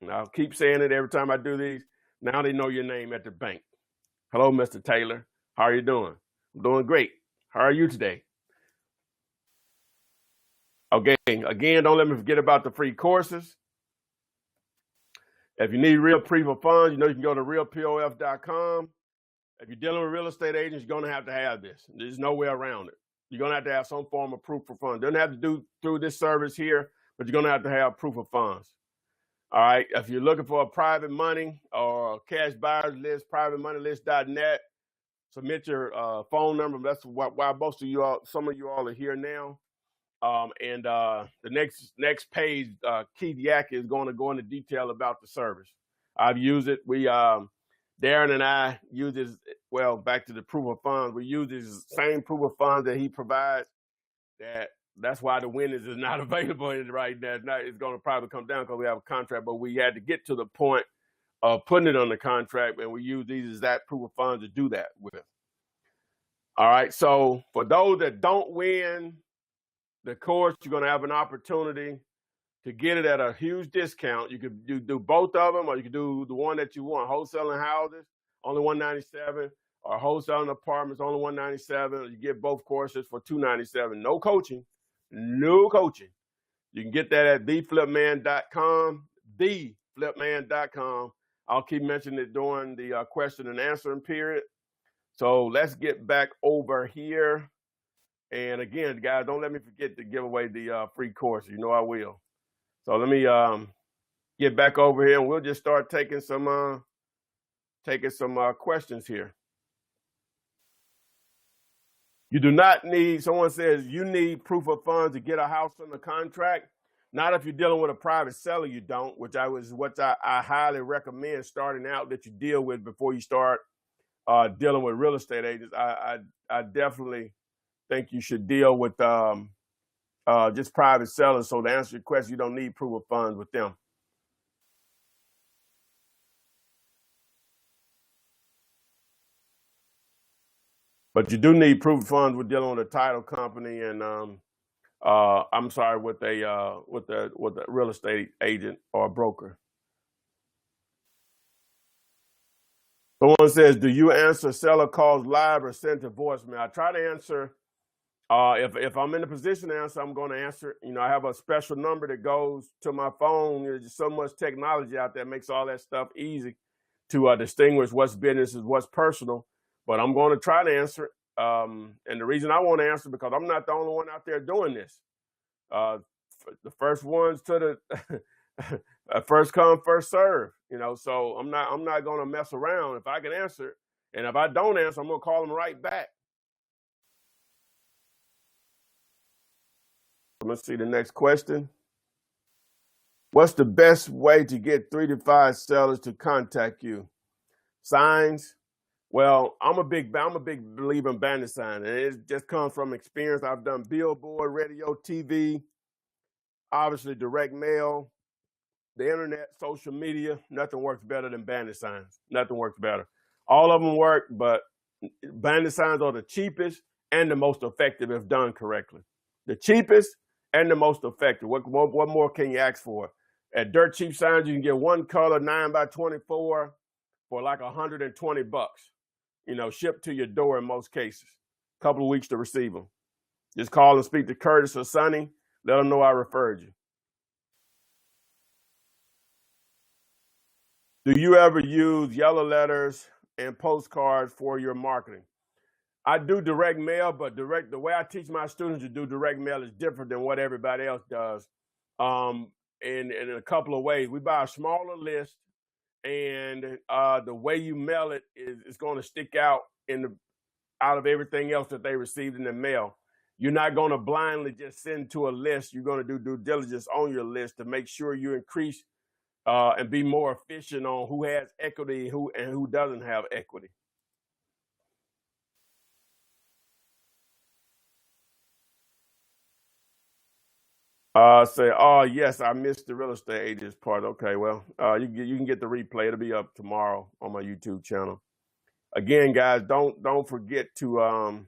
And I'll keep saying it every time I do these. Now they know your name at the bank. Hello, Mr. Taylor. How are you doing? I'm doing great. How are you today? Okay, again, don't let me forget about the free courses. If you need real proof of funds, you can go to realpof.com. If you're dealing with real estate agents, you're going to have this. There's no way around it. You're going to have some form of proof of funds. Doesn't have to do through this service here, but you're going to have proof of funds. All right. If you're looking for a private money or cash buyers list, privatemoneylist.net, submit your phone number. That's why most of you all, some of you all are here now. And the next page, Keith Yak is going to go into detail about the service. I've used it. Darren and I use this. Well, back to the proof of funds. We use this same proof of funds that he provides. That's why the winnings is not available right now. It's going to probably come down because we have a contract, but we had to get to the point of putting it on the contract, and we use these exact proof of funds to do that with. All right. So for those that don't win the course, you're going to have an opportunity to get it at a huge discount. You do both of them, or you can do the one that you want. Wholesaling houses, only $197, or wholesaling apartments, only $197. You get both courses for $297. No coaching. You can get that at theflipman.com, theflipman.com. I'll keep mentioning it during the question and answering period. So let's get back over here. And again, guys, don't let me forget to give away the free course. You know I will. So let me get back over here, and we'll just start taking some questions here. You do not need, someone says you need proof of funds to get a house under contract. Not if you're dealing with a private seller, you don't, which I highly recommend starting out that you deal with before you start dealing with real estate agents. I definitely think you should deal with just private sellers. So to answer your question, you don't need proof of funds with them. But you do need proof of funds with dealing with a title company and with a real estate agent or a broker. Someone says, do you answer seller calls live or send to voicemail? I try to answer. If I'm in a position to answer, I'm going to answer. I have a special number that goes to my phone. There's just so much technology out there that makes all that stuff easy to distinguish what's business and what's personal. But I'm going to try to answer it. And the reason I want to answer because I'm not the only one out there doing this. The first ones to the first come, first serve. So I'm not going to mess around. If I can answer it, and if I don't answer, I'm going to call them right back. Let's see the next question. What's the best way to get 3 to 5 sellers to contact you? Signs. Well, I'm a big believer in banner sign, and it just comes from experience. I've done billboard, radio, TV, obviously direct mail. the internet, social media, nothing works better than bandit signs. Nothing works better. All of them work, but bandit signs are the cheapest and the most effective if done correctly. The cheapest and the most effective. What more can you ask for? At dirt cheap signs, you can get one color 9x24 for like $120. Shipped to your door in most cases. A couple of weeks to receive them. Just call and speak to Curtis or Sonny. Let them know I referred you. Do you ever use yellow letters and postcards for your marketing? I do direct mail, but the way I teach my students to do direct mail is different than what everybody else does. In a couple of ways. We buy a smaller list, and the way you mail it is going to stick out out of everything else that they received in the mail. You're not going to blindly just send to a list. You're going to do due diligence on your list to make sure you increase and be more efficient on who has equity and who doesn't have equity. Say, oh yes, I missed the real estate agents part. Okay, well, you can get the replay. It'll be up tomorrow on my YouTube channel. Again, guys, don't forget to I'm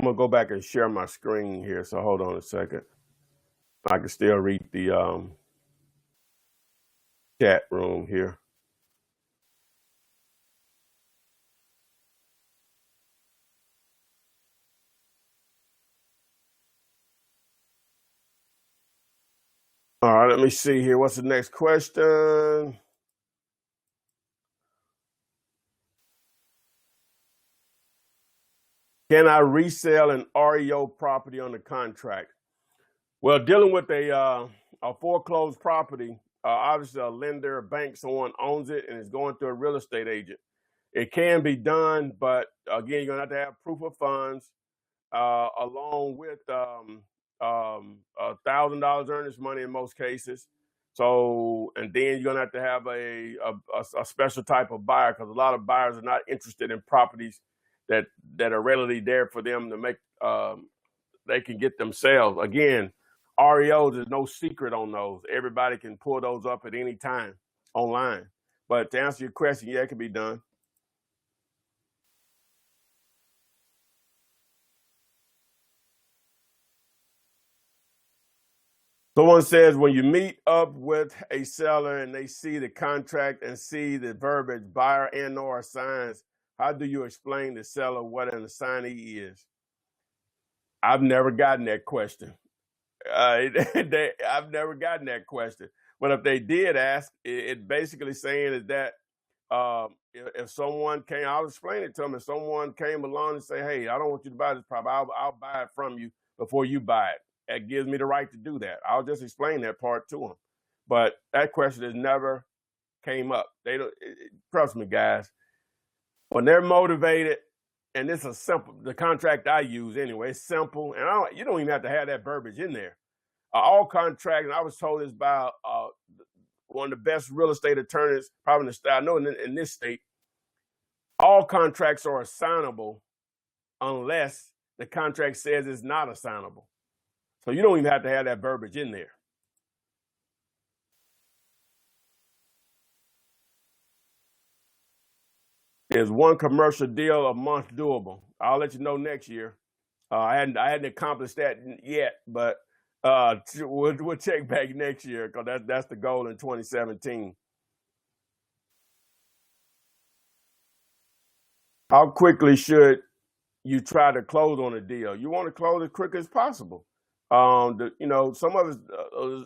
gonna go back and share my screen here. So hold on a second. I can still read the chat room here. All right, let me see here. What's the next question? Can I resell an REO property under contract? Well, dealing with a foreclosed property, obviously a lender, a bank, someone owns it and is going through a real estate agent. It can be done, but again, you're gonna have to have proof of funds along with $1,000 earnest money in most cases. So, and then you're gonna have to have a special type of buyer, because a lot of buyers are not interested in properties that are readily there for them to make they can get themselves. Again, REOs, there's no secret on those. Everybody can pull those up at any time online. But to answer your question, yeah, it can be done. Someone says, when you meet up with a seller and they see the contract and see the verbiage, buyer and or signs, how do you explain to the seller what an assignee is? I've never gotten that question. I've never gotten that question. But if they did ask, it basically saying is that if someone came, I'll explain it to them. If someone came along and say, hey, I don't want you to buy this property, I'll buy it from you before you buy it. That gives me the right to do that. I'll just explain that part to them. But that question has never came up. They don't, trust me, guys. When they're motivated, and this is simple, the contract I use anyway, it's simple, and you don't even have to have that verbiage in there. All contracts, and I was told this by one of the best real estate attorneys, probably in the state, I know in this state, all contracts are assignable unless the contract says it's not assignable. So you don't even have to have that verbiage in there. Is one commercial deal a month doable? I'll let you know next year. I hadn't accomplished that yet, but we'll check back next year, because that's the goal in 2017. How quickly should you try to close on a deal? You want to close as quick as possible. Some of it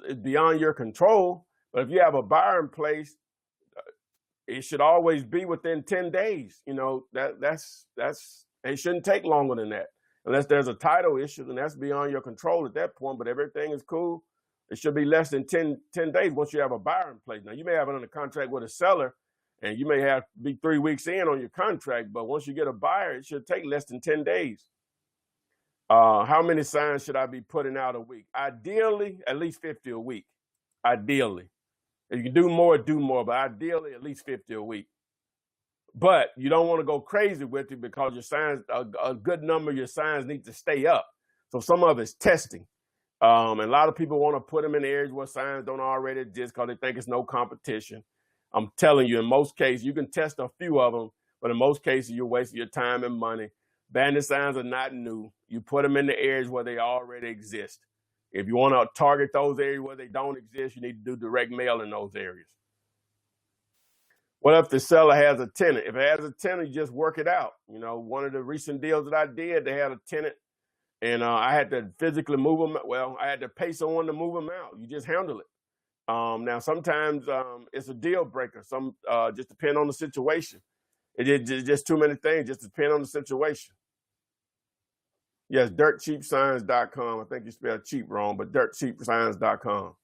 is beyond your control, but if you have a buyer in place, it should always be within 10 days. That's it shouldn't take longer than that. Unless there's a title issue, then that's beyond your control at that point. But if everything is cool, it should be less than 10 days once you have a buyer in place. Now, you may have it under contract with a seller, and you may have to be 3 weeks in on your contract, but once you get a buyer, it should take less than 10 days. How many signs should I be putting out a week? Ideally, at least 50 a week. Ideally. If you can do more, but ideally at least 50 a week. But you don't want to go crazy with it because your signs, a good number of your signs need to stay up. So some of it's testing. And a lot of people want to put them in areas where signs don't already exist because they think it's no competition. I'm telling you, in most cases, you can test a few of them, but in most cases, you're wasting your time and money. Bandit signs are not new. You put them in the areas where they already exist. If you want to target those areas where they don't exist, you need to do direct mail in those areas. What if the seller has a tenant? If it has a tenant, you just work it out. You know, one of the recent deals that I did, they had a tenant, and I had to physically move them. Well, I had to pay someone to move them out. You just handle it. Now, sometimes it's a deal breaker. Some just depend on the situation. It's just too many things. Just depend on the situation. Yes, dirtcheapsigns.com. I think you spelled cheap wrong, but dirtcheapsigns.com.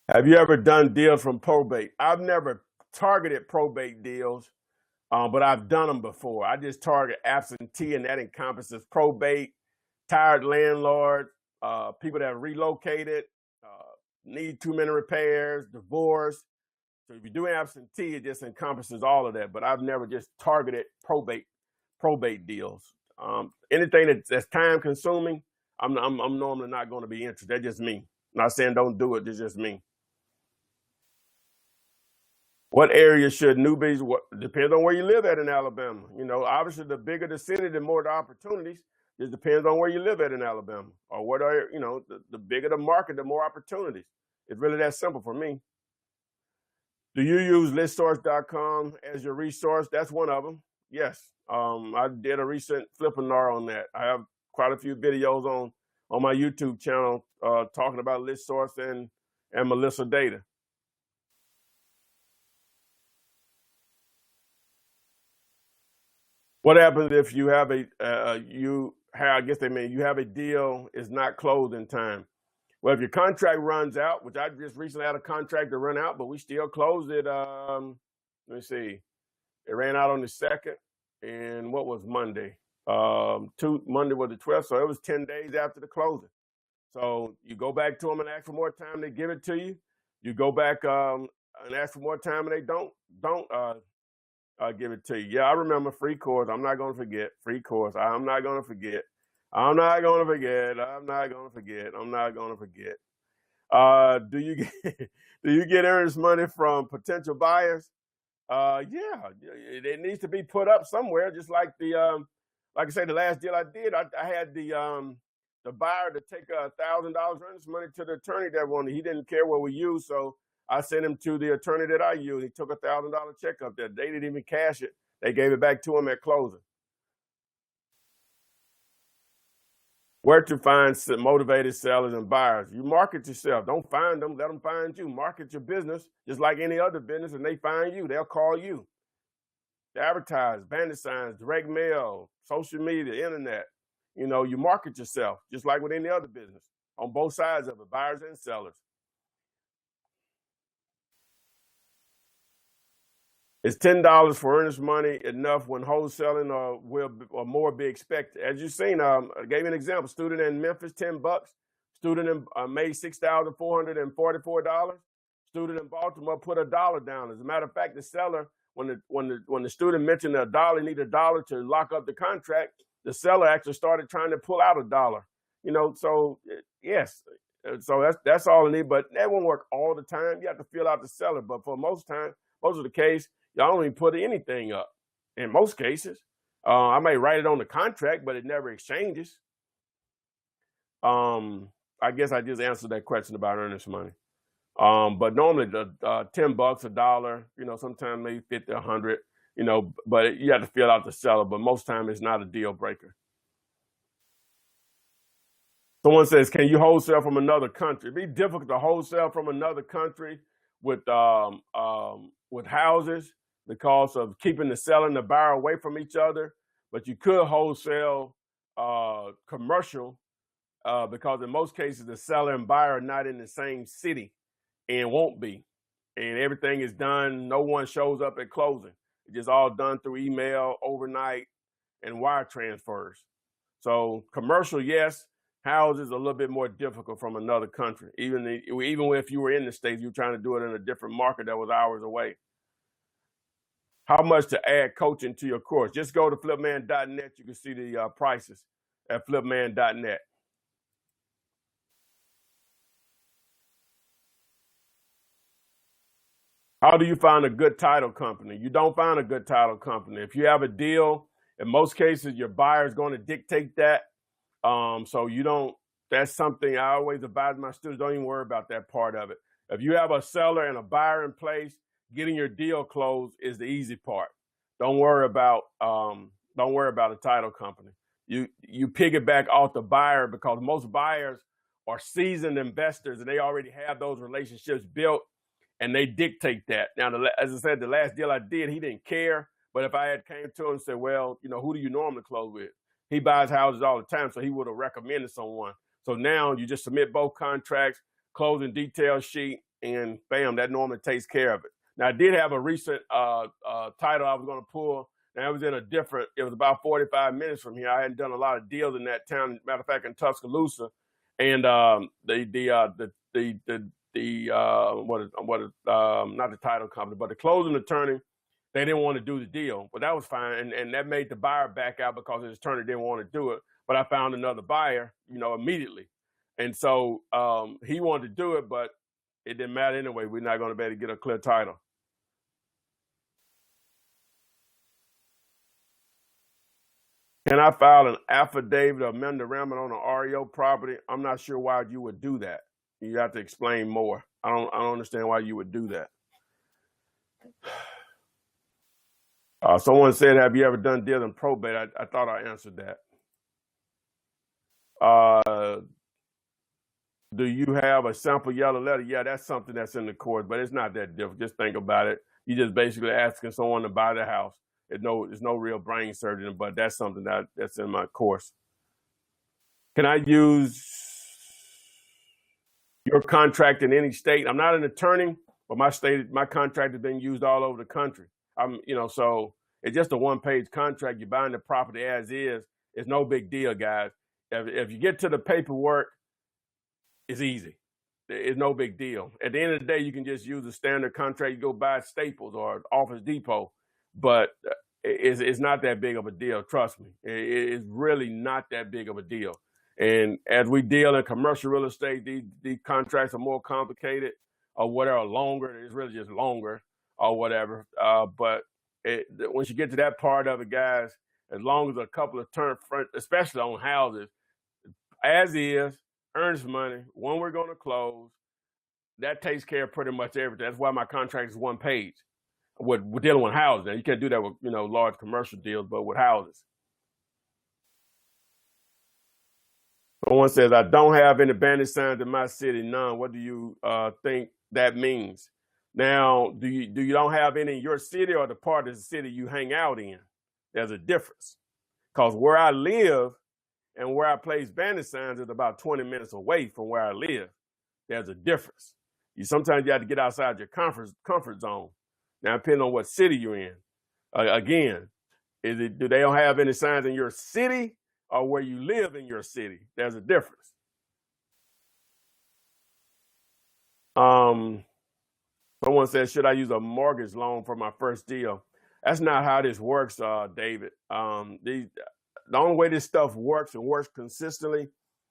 Have you ever done deals from probate? I've never targeted probate deals, but I've done them before. I just target absentee, and that encompasses probate, tired landlords, people that have relocated, need too many repairs, divorce. So if you're doing absentee, it just encompasses all of that. But I've never just targeted probate deals. Anything that's time consuming, I'm normally not going to be interested. That's just me. I'm not saying don't do it. It's just me. What area should newbies, depends on where you live at in Alabama. You know, obviously the bigger the city, the more the opportunities. It depends on where you live at in Alabama, or what are, you know, the bigger the market, the more opportunities. It's really that simple for me. Do you use listsource.com as your resource? That's one of them. Yes. I did a recent Flippinar on that. I have quite a few videos on my YouTube channel talking about ListSource and Melissa data. What happens if you have I guess they mean you have a deal is not closed in time? Well, if your contract runs out, which I just recently had a contract to run out, but we still closed it. Let me see. It ran out on the 2nd, and what was Monday? Monday was the 12th, so it was 10 days after the closing. So you go back to them and ask for more time, they give it to you. You go back and ask for more time, and they don't give it to you. Yeah, I remember free course. I'm not going to forget. Free course. I'm not going to forget. I'm not going to forget. I'm not going to forget. I'm not going to forget. Do you get earnest money from potential buyers? Yeah, it needs to be put up somewhere. Just like like I say, the last deal I did, I had the buyer to take $1,000 earnest money to the attorney that wanted. He didn't care what we used, so I sent him to the attorney that I used. He took $1,000 check up there. They didn't even cash it. They gave it back to him at closing. Where to find motivated sellers and buyers? You market yourself. Don't find them. Let them find you. Market your business just like any other business, and they find you. They'll call you. Advertise, bandit signs, direct mail, social media, internet. You know, you market yourself just like with any other business on both sides of it, buyers and sellers. Is $10 for earnest money enough when wholesaling, or more be expected? As you've seen, I gave you an example. Student in Memphis, $10. Student in made $6,444. Student in Baltimore put $1 down. As a matter of fact, the seller, when the student mentioned $1, need $1 to lock up the contract, the seller actually started trying to pull out $1. You know, so yes, so that's all I need. But that won't work all the time. You have to feel out the seller. But for most of the case, y'all don't even put anything up in most cases. I may write it on the contract, but it never exchanges. I guess I just answered that question about earnest money. But normally the $10, $1, you know, sometimes maybe 50, 100, you know, but you have to feel out the seller. But most time it's not a deal breaker. Someone says, can you wholesale from another country? It'd be difficult to wholesale from another country with houses because of keeping the seller and the buyer away from each other. But you could wholesale commercial because in most cases, the seller and buyer are not in the same city and won't be. And everything is done. No one shows up at closing. It's just all done through email, overnight, and wire transfers. So commercial, yes. houses a little bit more difficult from another country. Even if you were in the States, you're trying to do it in a different market that was hours away. How much to add coaching to your course? Just go to flipman.net. You can see the prices at flipman.net. How do you find a good title company? You don't find a good title company. If you have a deal, in most cases, your buyer is going to dictate that. So you don't, that's something I always advise my students, don't even worry about that part of it. If you have a seller and a buyer in place, getting your deal closed is the easy part. Don't worry about a title company. You piggyback off the buyer because most buyers are seasoned investors and they already have those relationships built and they dictate that. Now, as I said, the last deal I did, he didn't care. But if I had came to him and said, well, who do you normally close with? He buys houses all the time, so he would have recommended someone. So now you just submit both contracts, closing detail sheet, and bam, that normally takes care of it. Now, I did have a recent title I was going to pull. Now, it was about 45 minutes from here. I hadn't done a lot of deals in that town. Matter of fact, in Tuscaloosa. And not the title company, but the closing attorney, they didn't want to do the deal, but that was fine. And that made the buyer back out because his attorney didn't want to do it. But I found another buyer, immediately. And so he wanted to do it, but it didn't matter anyway. We're not going to be able to get a clear title. Can I file an affidavit of memorandum on an REO property? I'm not sure why you would do that. You have to explain more. I don't understand why you would do that. Someone said, have you ever done deals in probate? I thought I answered that. Do you have a sample yellow letter? Yeah, that's something that's in the course, but it's not that difficult. Just think about it. You just basically asking someone to buy the house. There's no real brain surgery, but that's something that's in my course. Can I use your contract in any state? I'm not an attorney, but my contract has been used all over the country. So it's just a one-page contract. You're buying the property as is. It's no big deal, guys. If you get to the paperwork, it's easy. It's no big deal. At the end of the day, you can just use a standard contract. You go buy Staples or Office Depot, but it's not that big of a deal. Trust me. It's really not that big of a deal. And as we deal in commercial real estate, these contracts are more complicated or whatever, longer. It's really just longer or whatever. But once you get to that part of it, guys, as long as a couple of terms, especially on houses, as is, earns money, when we're going to close, that takes care of pretty much everything. That's why my contract is one page. We're dealing with houses. Now, you can't do that with large commercial deals, but with houses. Someone says, I don't have any bandit signs in my city, none. What do you think that means? Now, do you don't have any in your city or the part of the city you hang out in? There's a difference. Because where I live and where I place bandit signs is about 20 minutes away from where I live. There's a difference. Sometimes you have to get outside your comfort zone. Now, depending on what city you're in. Again, do they don't have any signs in your city or where you live in your city? There's a difference. Someone says, should I use a mortgage loan for my first deal? That's not how this works, David. The only way this stuff works and works consistently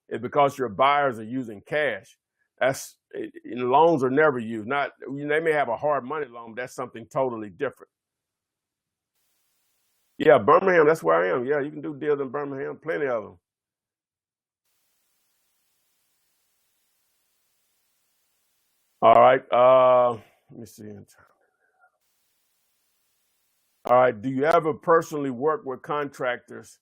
is because your buyers are using cash. Loans are never used. They may have a hard money loan, but that's something totally different. Yeah, Birmingham, that's where I am. Yeah, you can do deals in Birmingham, plenty of them. All right, let me see. All right, do you ever personally work with contractors?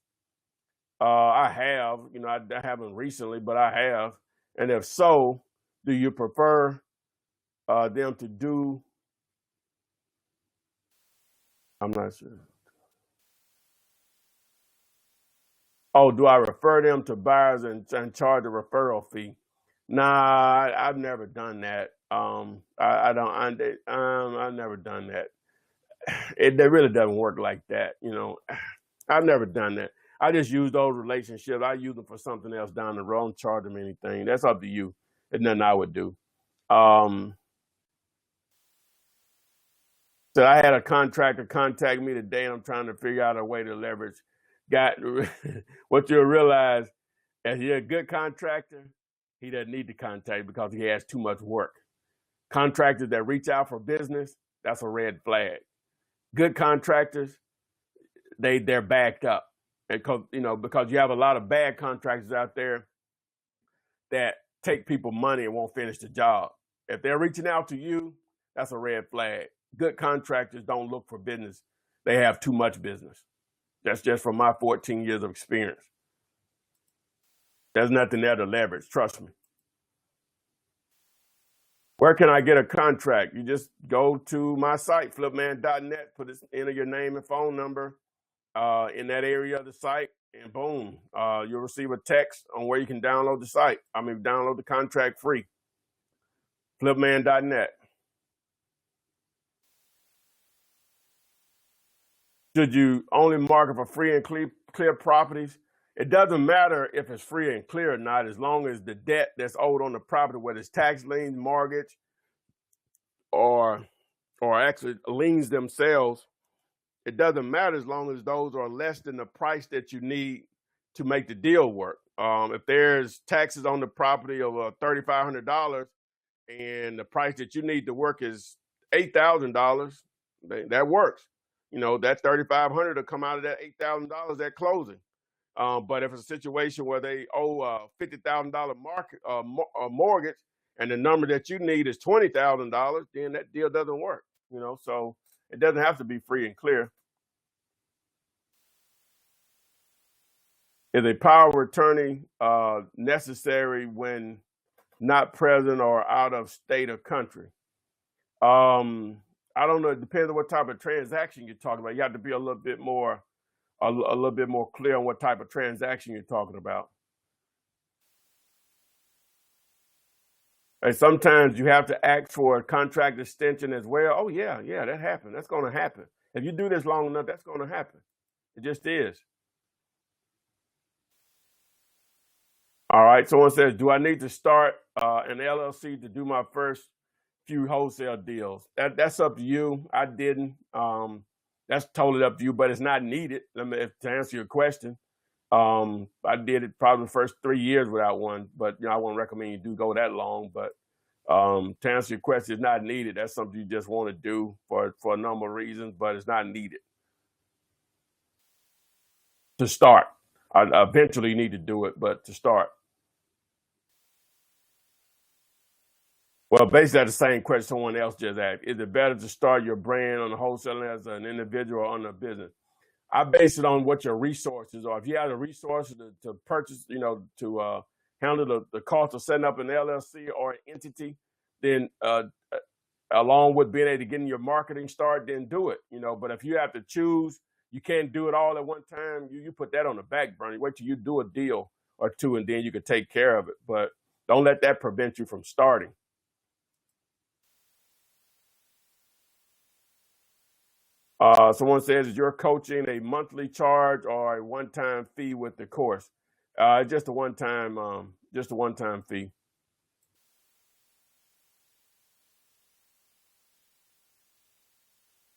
I have. I haven't recently, but I have. And if so, do you prefer them to do? I'm not sure. Oh, do I refer them to buyers and charge a referral fee? Nah, I've never done that. I've never done that. It really doesn't work like that. I've never done that. I just use those relationships. I use them for something else down the road. I don't charge them anything. That's up to you. There's nothing I would do. So I had a contractor contact me today, and I'm trying to figure out a way to leverage. What you'll realize, if you're a good contractor, he doesn't need to contact because he has too much work. Contractors that reach out for business, that's a red flag. Good contractors, they're backed up, because you have a lot of bad contractors out there that take people money and won't finish the job. If they're reaching out to you, that's a red flag. Good contractors don't look for business. They have too much business. That's just from my 14 years of experience. There's nothing there to leverage, trust me. Where can I get a contract? You just go to my site, flipman.net, enter your name and phone number in that area of the site, and boom, you'll receive a text on where you can download the contract free. Flipman.net. Should you only market for free and clear properties? It doesn't matter if it's free and clear or not, as long as the debt that's owed on the property, whether it's tax liens, mortgage, or actually liens themselves, it doesn't matter as long as those are less than the price that you need to make the deal work. If there's taxes on the property of $3,500 and the price that you need to work is $8,000, that works. That $3,500 will come out of that $8,000 at closing. But if it's a situation where they owe a $50,000 mortgage and the number that you need is $20,000, then that deal doesn't work. So it doesn't have to be free and clear. Is a power of attorney necessary when not present or out of state or country? I don't know. It depends on what type of transaction you're talking about. You have to be a little bit more clear on what type of transaction you're talking about. And sometimes you have to ask for a contract extension as well. Oh yeah, that happened. That's going to happen. If you do this long enough, that's going to happen. It just is. All right. Someone says, do I need to start an LLC to do my first few wholesale deals? That's up to you. I didn't. That's totally up to you, but it's not needed. To answer your question, I did it probably the first 3 years without one, but I wouldn't recommend you do go that long. But to answer your question, it's not needed. That's something you just want to do for a number of reasons, but it's not needed to start. Eventually you need to do it, but to start. Well, basically that's the same question someone else just asked. Is it better to start your brand on the wholesaling as an individual or on a business? I base it on what your resources are. If you have the resources to purchase, to handle the cost of setting up an LLC or an entity, then along with being able to get in your marketing start, then do it. But if you have to choose, you can't do it all at one time. You put that on the back burner. Wait till you do a deal or two, and then you can take care of it. But don't let that prevent you from starting. Someone says, is your coaching a monthly charge or a one-time fee with the course? Just a one-time fee.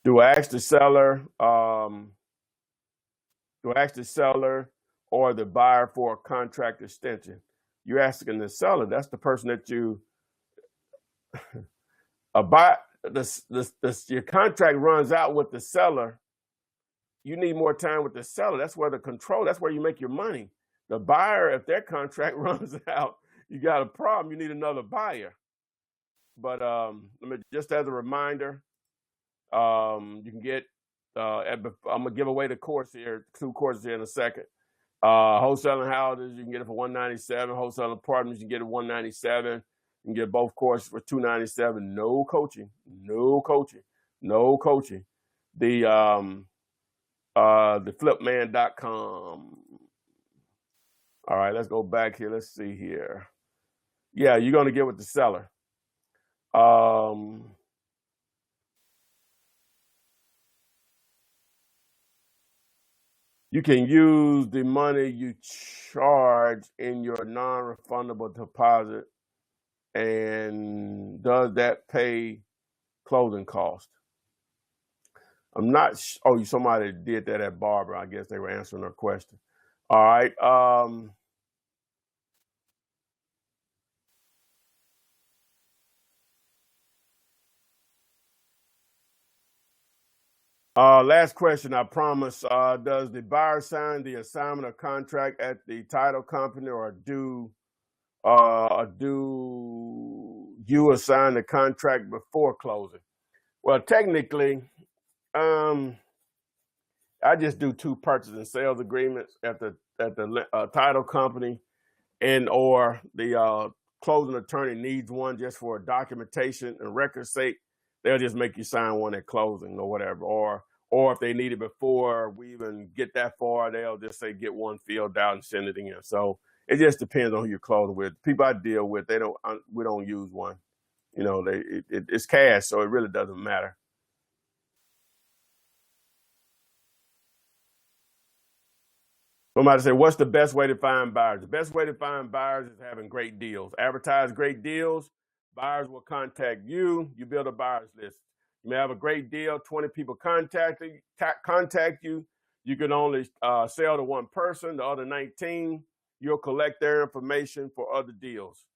Do I ask the seller? Do I ask the seller or the buyer for a contract extension? You're asking the seller. That's the person that you your contract runs out with the seller. You need more time with the seller. That's where that's where you make your money. The buyer, if their contract runs out, you got a problem. You need another buyer. But just as a reminder, you can get, I'm gonna give away the course here, 2 courses here in a second. Wholesaling houses, you can get it for $197. Wholesaling apartments, you can get it $197. You can get both courses for $297. No coaching. The flipman.com. All right, let's go back here. Let's see here. Yeah, you're going to get with the seller. You can use the money you charge in your non-refundable deposit, and does that pay closing cost? I'm not. Oh, somebody did that at Barbara. I guess they were answering her question. All right. Last question, I promise. Does the buyer sign the assignment or contract at the title company, or do you assign the contract before closing? Well, technically, I just do 2 purchase and sales agreements at the title company, and or the closing attorney needs one just for documentation and record's sake. They'll just make you sign one at closing or whatever. Or if they need it before we even get that far, they'll just say get one filled out and send it in. So it just depends on who you're closing with. People I deal with, we don't use one. It's cash, so it really doesn't matter. Somebody say, what's the best way to find buyers? The best way to find buyers is having great deals. Advertise great deals. Buyers will contact you. You build a buyers list. You may have a great deal, 20 people contact you. You can only sell to one person. The other 19, you'll collect their information for other deals.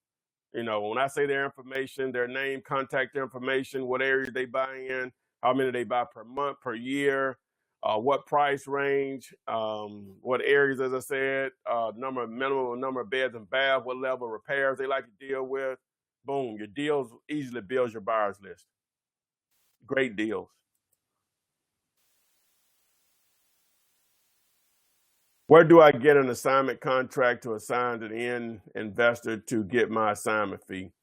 When I say their information, their name, contact information, what area they buy in, how many they buy per month, per year, what price range, what areas, as I said, minimum number of beds and baths, what level of repairs they like to deal with. Boom, your deals easily builds your buyers list. Great deals. Where do I get an assignment contract to assign to the end investor to get my assignment fee?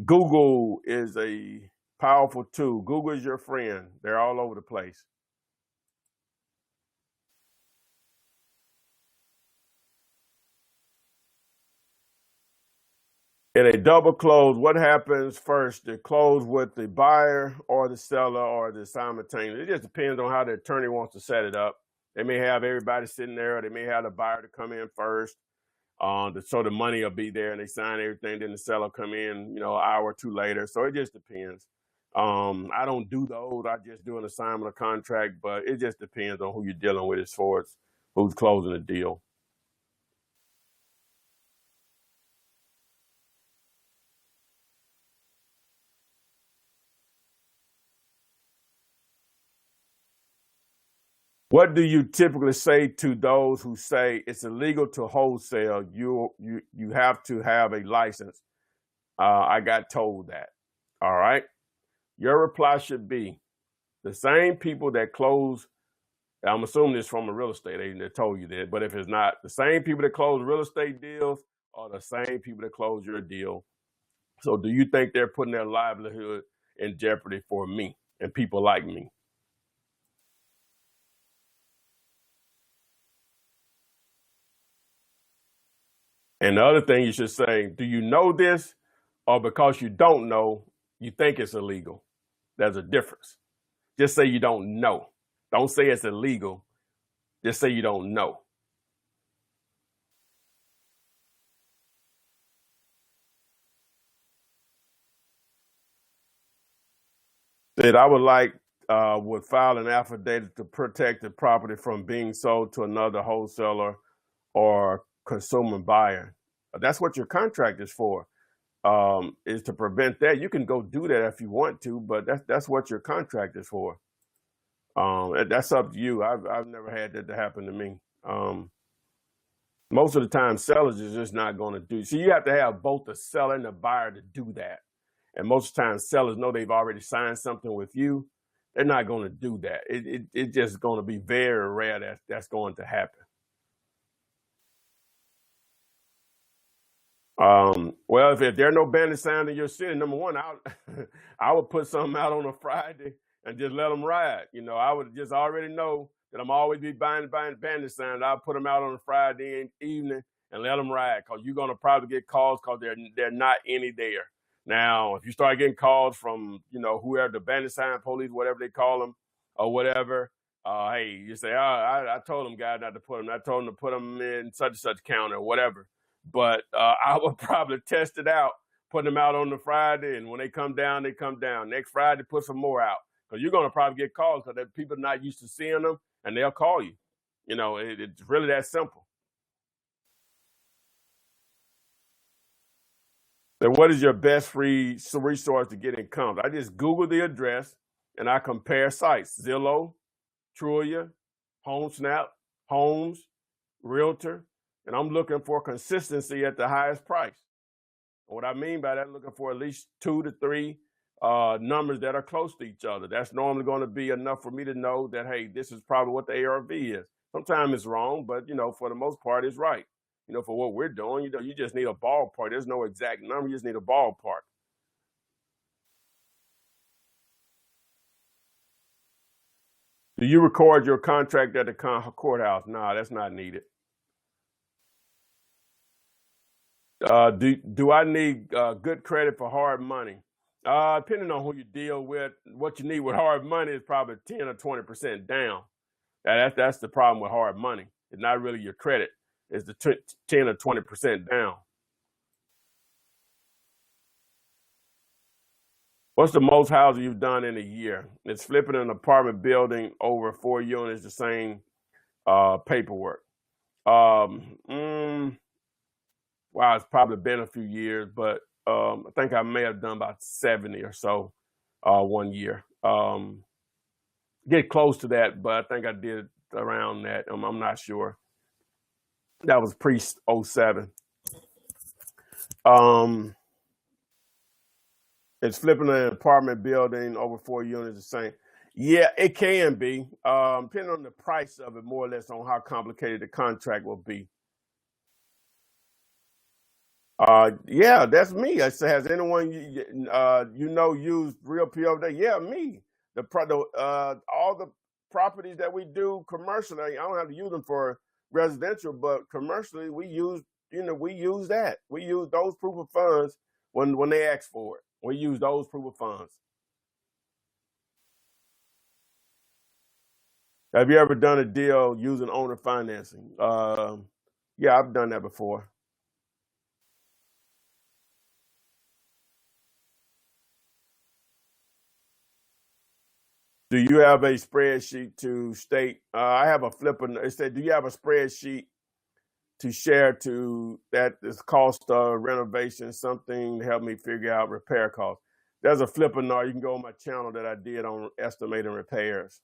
Google is a powerful tool. Google is your friend. They're all over the place. In a double close, what happens first? The close with the buyer or the seller or the simultaneous? It just depends on how the attorney wants to set it up. They may have everybody sitting there, or they may have the buyer to come in first. So the money will be there and they sign everything. Then the seller come in, an hour or two later. So it just depends. I don't do those. I just do an assignment or contract, but it just depends on who you're dealing with as far as who's closing the deal. What do you typically say to those who say it's illegal to wholesale? You have to have a license. I got told that. All right. Your reply should be the same people that close. I'm assuming this from a real estate agent that told you that, but if it's not, the same people that close real estate deals are the same people that close your deal. So do you think they're putting their livelihood in jeopardy for me and people like me? And the other thing you should say, do you know this? Or because you don't know, you think it's illegal? There's a difference. Just say you don't know. Don't say it's illegal. Just say you don't know. That I would file an affidavit to protect the property from being sold to another wholesaler or consumer buyer. That's what your contract is for, is to prevent that. You can go do that if you want to, but that's what your contract is for. That's up to you. I've never had that to happen to me. Most of the time, sellers is just not going to do. So you have to have both the seller and the buyer to do that. And most of the time, sellers know they've already signed something with you. They're not going to do that. It's just going to be very rare that's going to happen. Well, if there are no bandit signs in your city, number one, I would put something out on a Friday and just let them ride. I would just already know that I'm always be buying bandit signs. I'll put them out on a Friday evening and let them ride, because you're going to probably get calls because they're not any there. Now, if you start getting calls from, whoever, the bandit sign police, whatever they call them or whatever, Hey, you say, I told them guys not to put them. I told them to put them in such and such county or whatever. But I would probably test it out, put them out on the Friday, and when they come down, they come down. Next Friday, put some more out because you're going to probably get calls because people are not used to seeing them, and they'll call you. It's really that simple. So what is your best free resource to get income? I just Google the address and I compare sites: Zillow, Trulia, HomeSnap, Homes, Realtor, and I'm looking for consistency at the highest price. What I mean by that, I'm looking for at least 2 to 3 numbers that are close to each other. That's normally going to be enough for me to know that, hey, this is probably what the ARV is. Sometimes it's wrong, but for the most part, it's right. For what we're doing, you just need a ballpark. There's no exact number. You just need a ballpark. Do you record your contract at the courthouse? No, that's not needed. Do I need good credit for hard money? Depending on who you deal with, what you need with hard money is probably 10 or 20% down. That's the problem with hard money. It's not really your credit. It's the 10 or 20% down. What's the most housing you've done in a year? It's flipping an apartment building over 4 units, the same paperwork. Wow, it's probably been a few years, but I think I may have done about 70 or so 1 year. Get close to that, but I think I did around that. I'm not sure. That was pre-07. It's flipping an apartment building over 4 units the same. Yeah, it can be, depending on the price of it, more or less on how complicated the contract will be. Yeah, that's me. I say, has anyone used Real PO Day? Yeah, me. All the properties that we do commercially, I don't have to use them for residential, but commercially we use that. We use those proof of funds when they ask for it. We use those proof of funds. Have you ever done a deal using owner financing? Yeah, I've done that before. Do you have a spreadsheet to state? I have a flipper. It said, do you have a spreadsheet to share to that is cost of renovation, something to help me figure out repair costs? There's a Flippinar. You can go on my channel that I did on estimating repairs.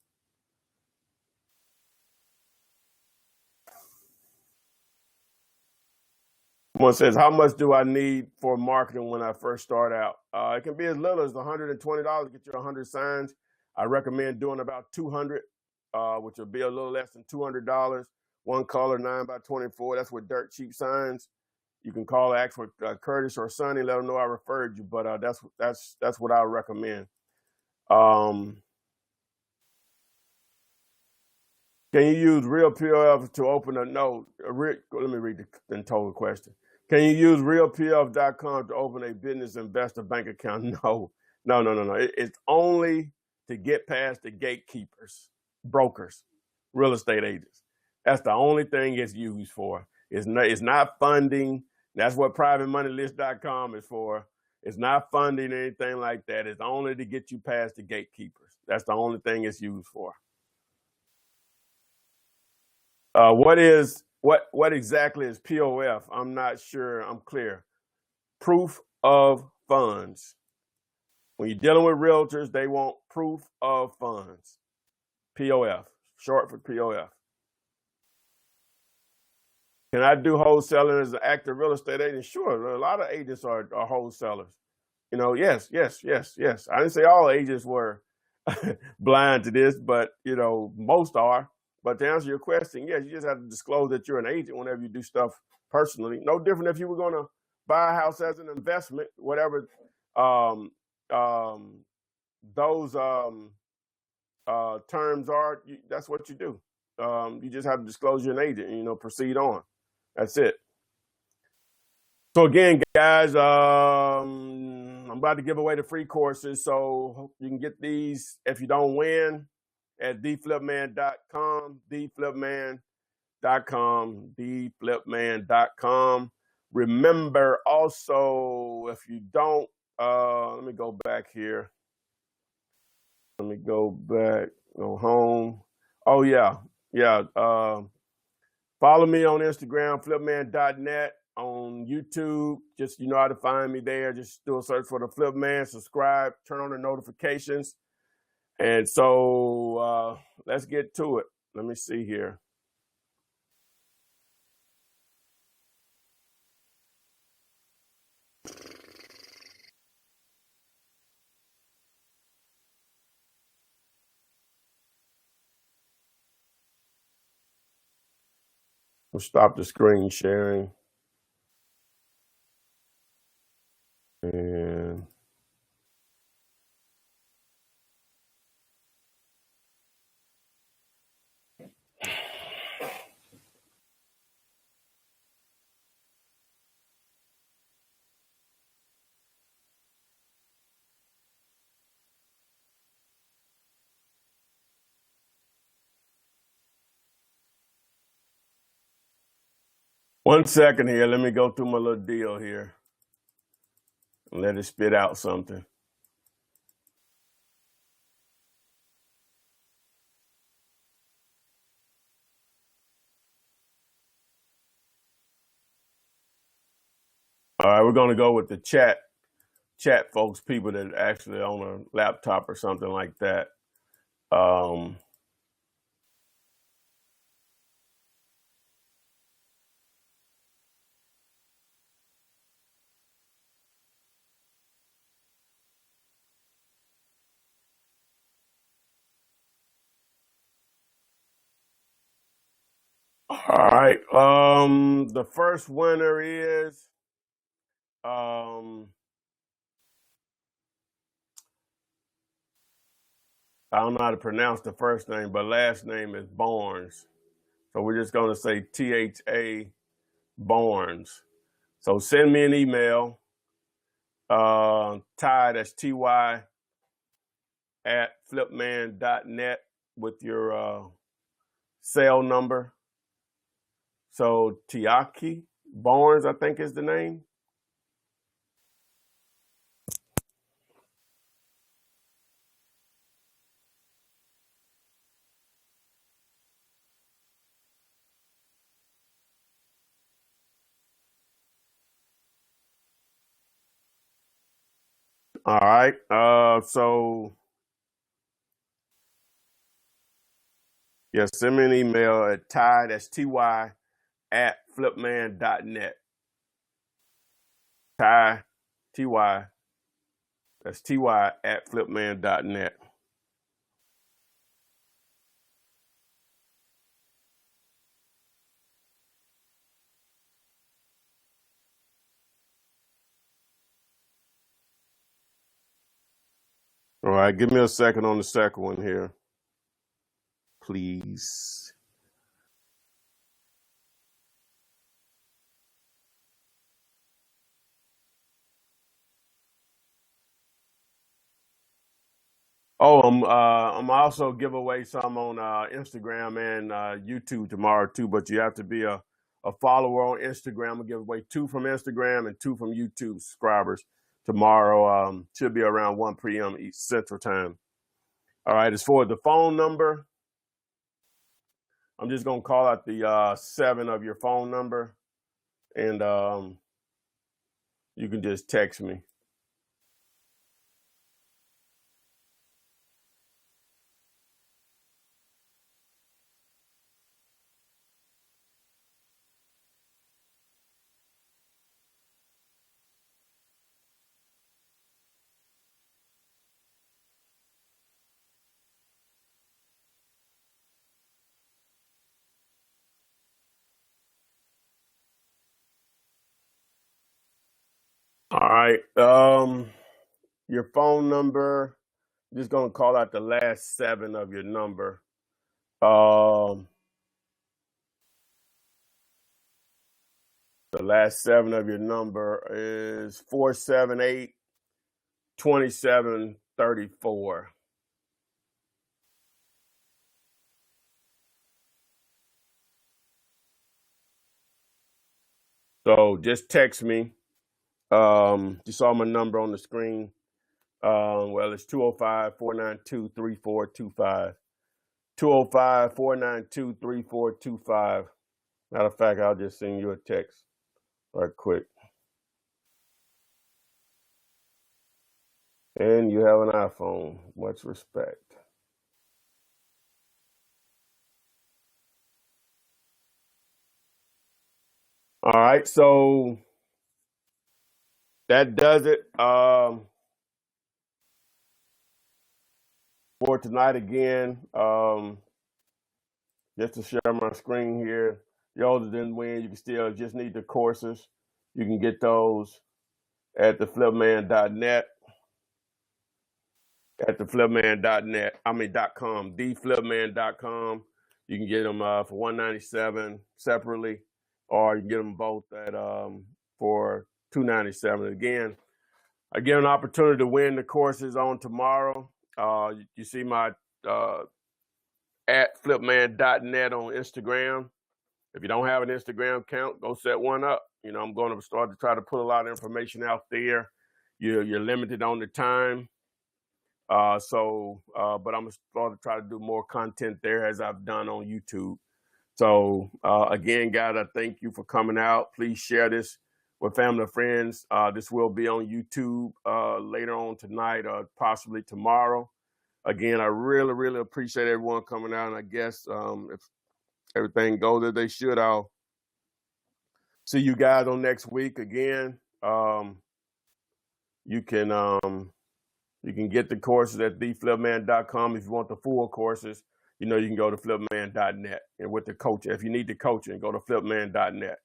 One says, how much do I need for marketing when I first start out? It can be as little as $120 to get you 100 signs. I recommend doing about 200, which will be a little less than $200. One color, 9x24. That's with dirt cheap signs. You can call, ask for Curtis or Sonny, let them know I referred you. But that's what I recommend. Can you use Real POF to open a note? Let me read the total question. Can you use realpf.com to open a business investor bank account? No. It's only to get past the gatekeepers, brokers, real estate agents. That's the only thing it's used for. It's not funding. That's what privatemoneylist.com is for. It's not funding anything like that. It's only to get you past the gatekeepers. That's the only thing it's used for. What exactly is POF? I'm not sure I'm clear. Proof of funds. When you're dealing with realtors, they want proof of funds. POF, short for POF. Can I do wholesaling as an active real estate agent? Sure, a lot of agents are wholesalers. Yes. I didn't say all agents were blind to this, but most are. But to answer your question, yes, you just have to disclose that you're an agent whenever you do stuff personally. No different if you were going to buy a house as an investment, whatever those terms are. That's what you do. You just have to disclose you're an agent and proceed on. That's it. So again, guys, I'm about to give away the free courses, so you can get these. If you don't win, at theflipman.com, theflipman.com. Remember also, if you don't, let me go back here. Let me go back, go home. Oh, yeah. Follow me on Instagram, flipman.net, on YouTube. Just, you know how to find me there. Just do a search for the Flipman, subscribe, turn on the notifications. And so let's get to it. Let me see here. We'll stop the screen sharing. And one second here. Let me go through my little deal here and let it spit out something. All right, we're going to go with the chat folks, people that actually on a laptop or something like that. All right. The first winner is I don't know how to pronounce the first name, but last name is Barnes. So we're just going to say THA Barnes. So send me an email, Ty, that's TY, at flipman.net with your cell number. So Tiaki Barnes, I think is the name. All right. So yeah, send me an email at Ty, that's TY, at flipman.net. Ty, TY, that's TY at flipman.net. All right, give me a second on the second one here, please. Oh, I'm also give away some on Instagram and YouTube tomorrow too. But you have to be a follower on Instagram. I'm gonna give away 2 from Instagram and 2 from YouTube subscribers tomorrow. Should be around 1 p.m. East Central Time. All right. As for the phone number, I'm just gonna call out the 7 of your phone number, and you can just text me. All right. Your phone number. Just gonna call out the last 7 of your number. The last 7 of your number is 478-2734. So just text me. You saw my number on the screen. Well, it's 205-492-3425. 205-492-3425. Matter of fact, I'll just send you a text right quick. And you have an iPhone. Much respect. All right, so that does it for tonight again. Just to share my screen here. The older didn't win. You can still just need the courses. You can get those at theflipman.net. At theflipman.net. .com. Theflipman.com. You can get them for $197 separately, or you can get them both at for $297. Again, I get an opportunity to win the courses on tomorrow. You see my at flipman.net on Instagram. If you don't have an Instagram account, go set one up. I'm going to start to try to put a lot of information out there. You're limited on the time. But I'm going to start to try to do more content there as I've done on YouTube. So again, guys, I thank you for coming out. Please share this with family and friends. This will be on YouTube later on tonight or possibly tomorrow. Again, I really, really appreciate everyone coming out. And I guess if everything goes as they should, I'll see you guys on next week again. You can get the courses at theflipman.com. If you want the full courses, you can go to flipman.net. And with the coach, if you need the coaching, go to flipman.net.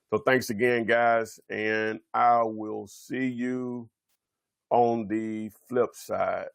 So thanks again, guys, and I will see you on the flip side.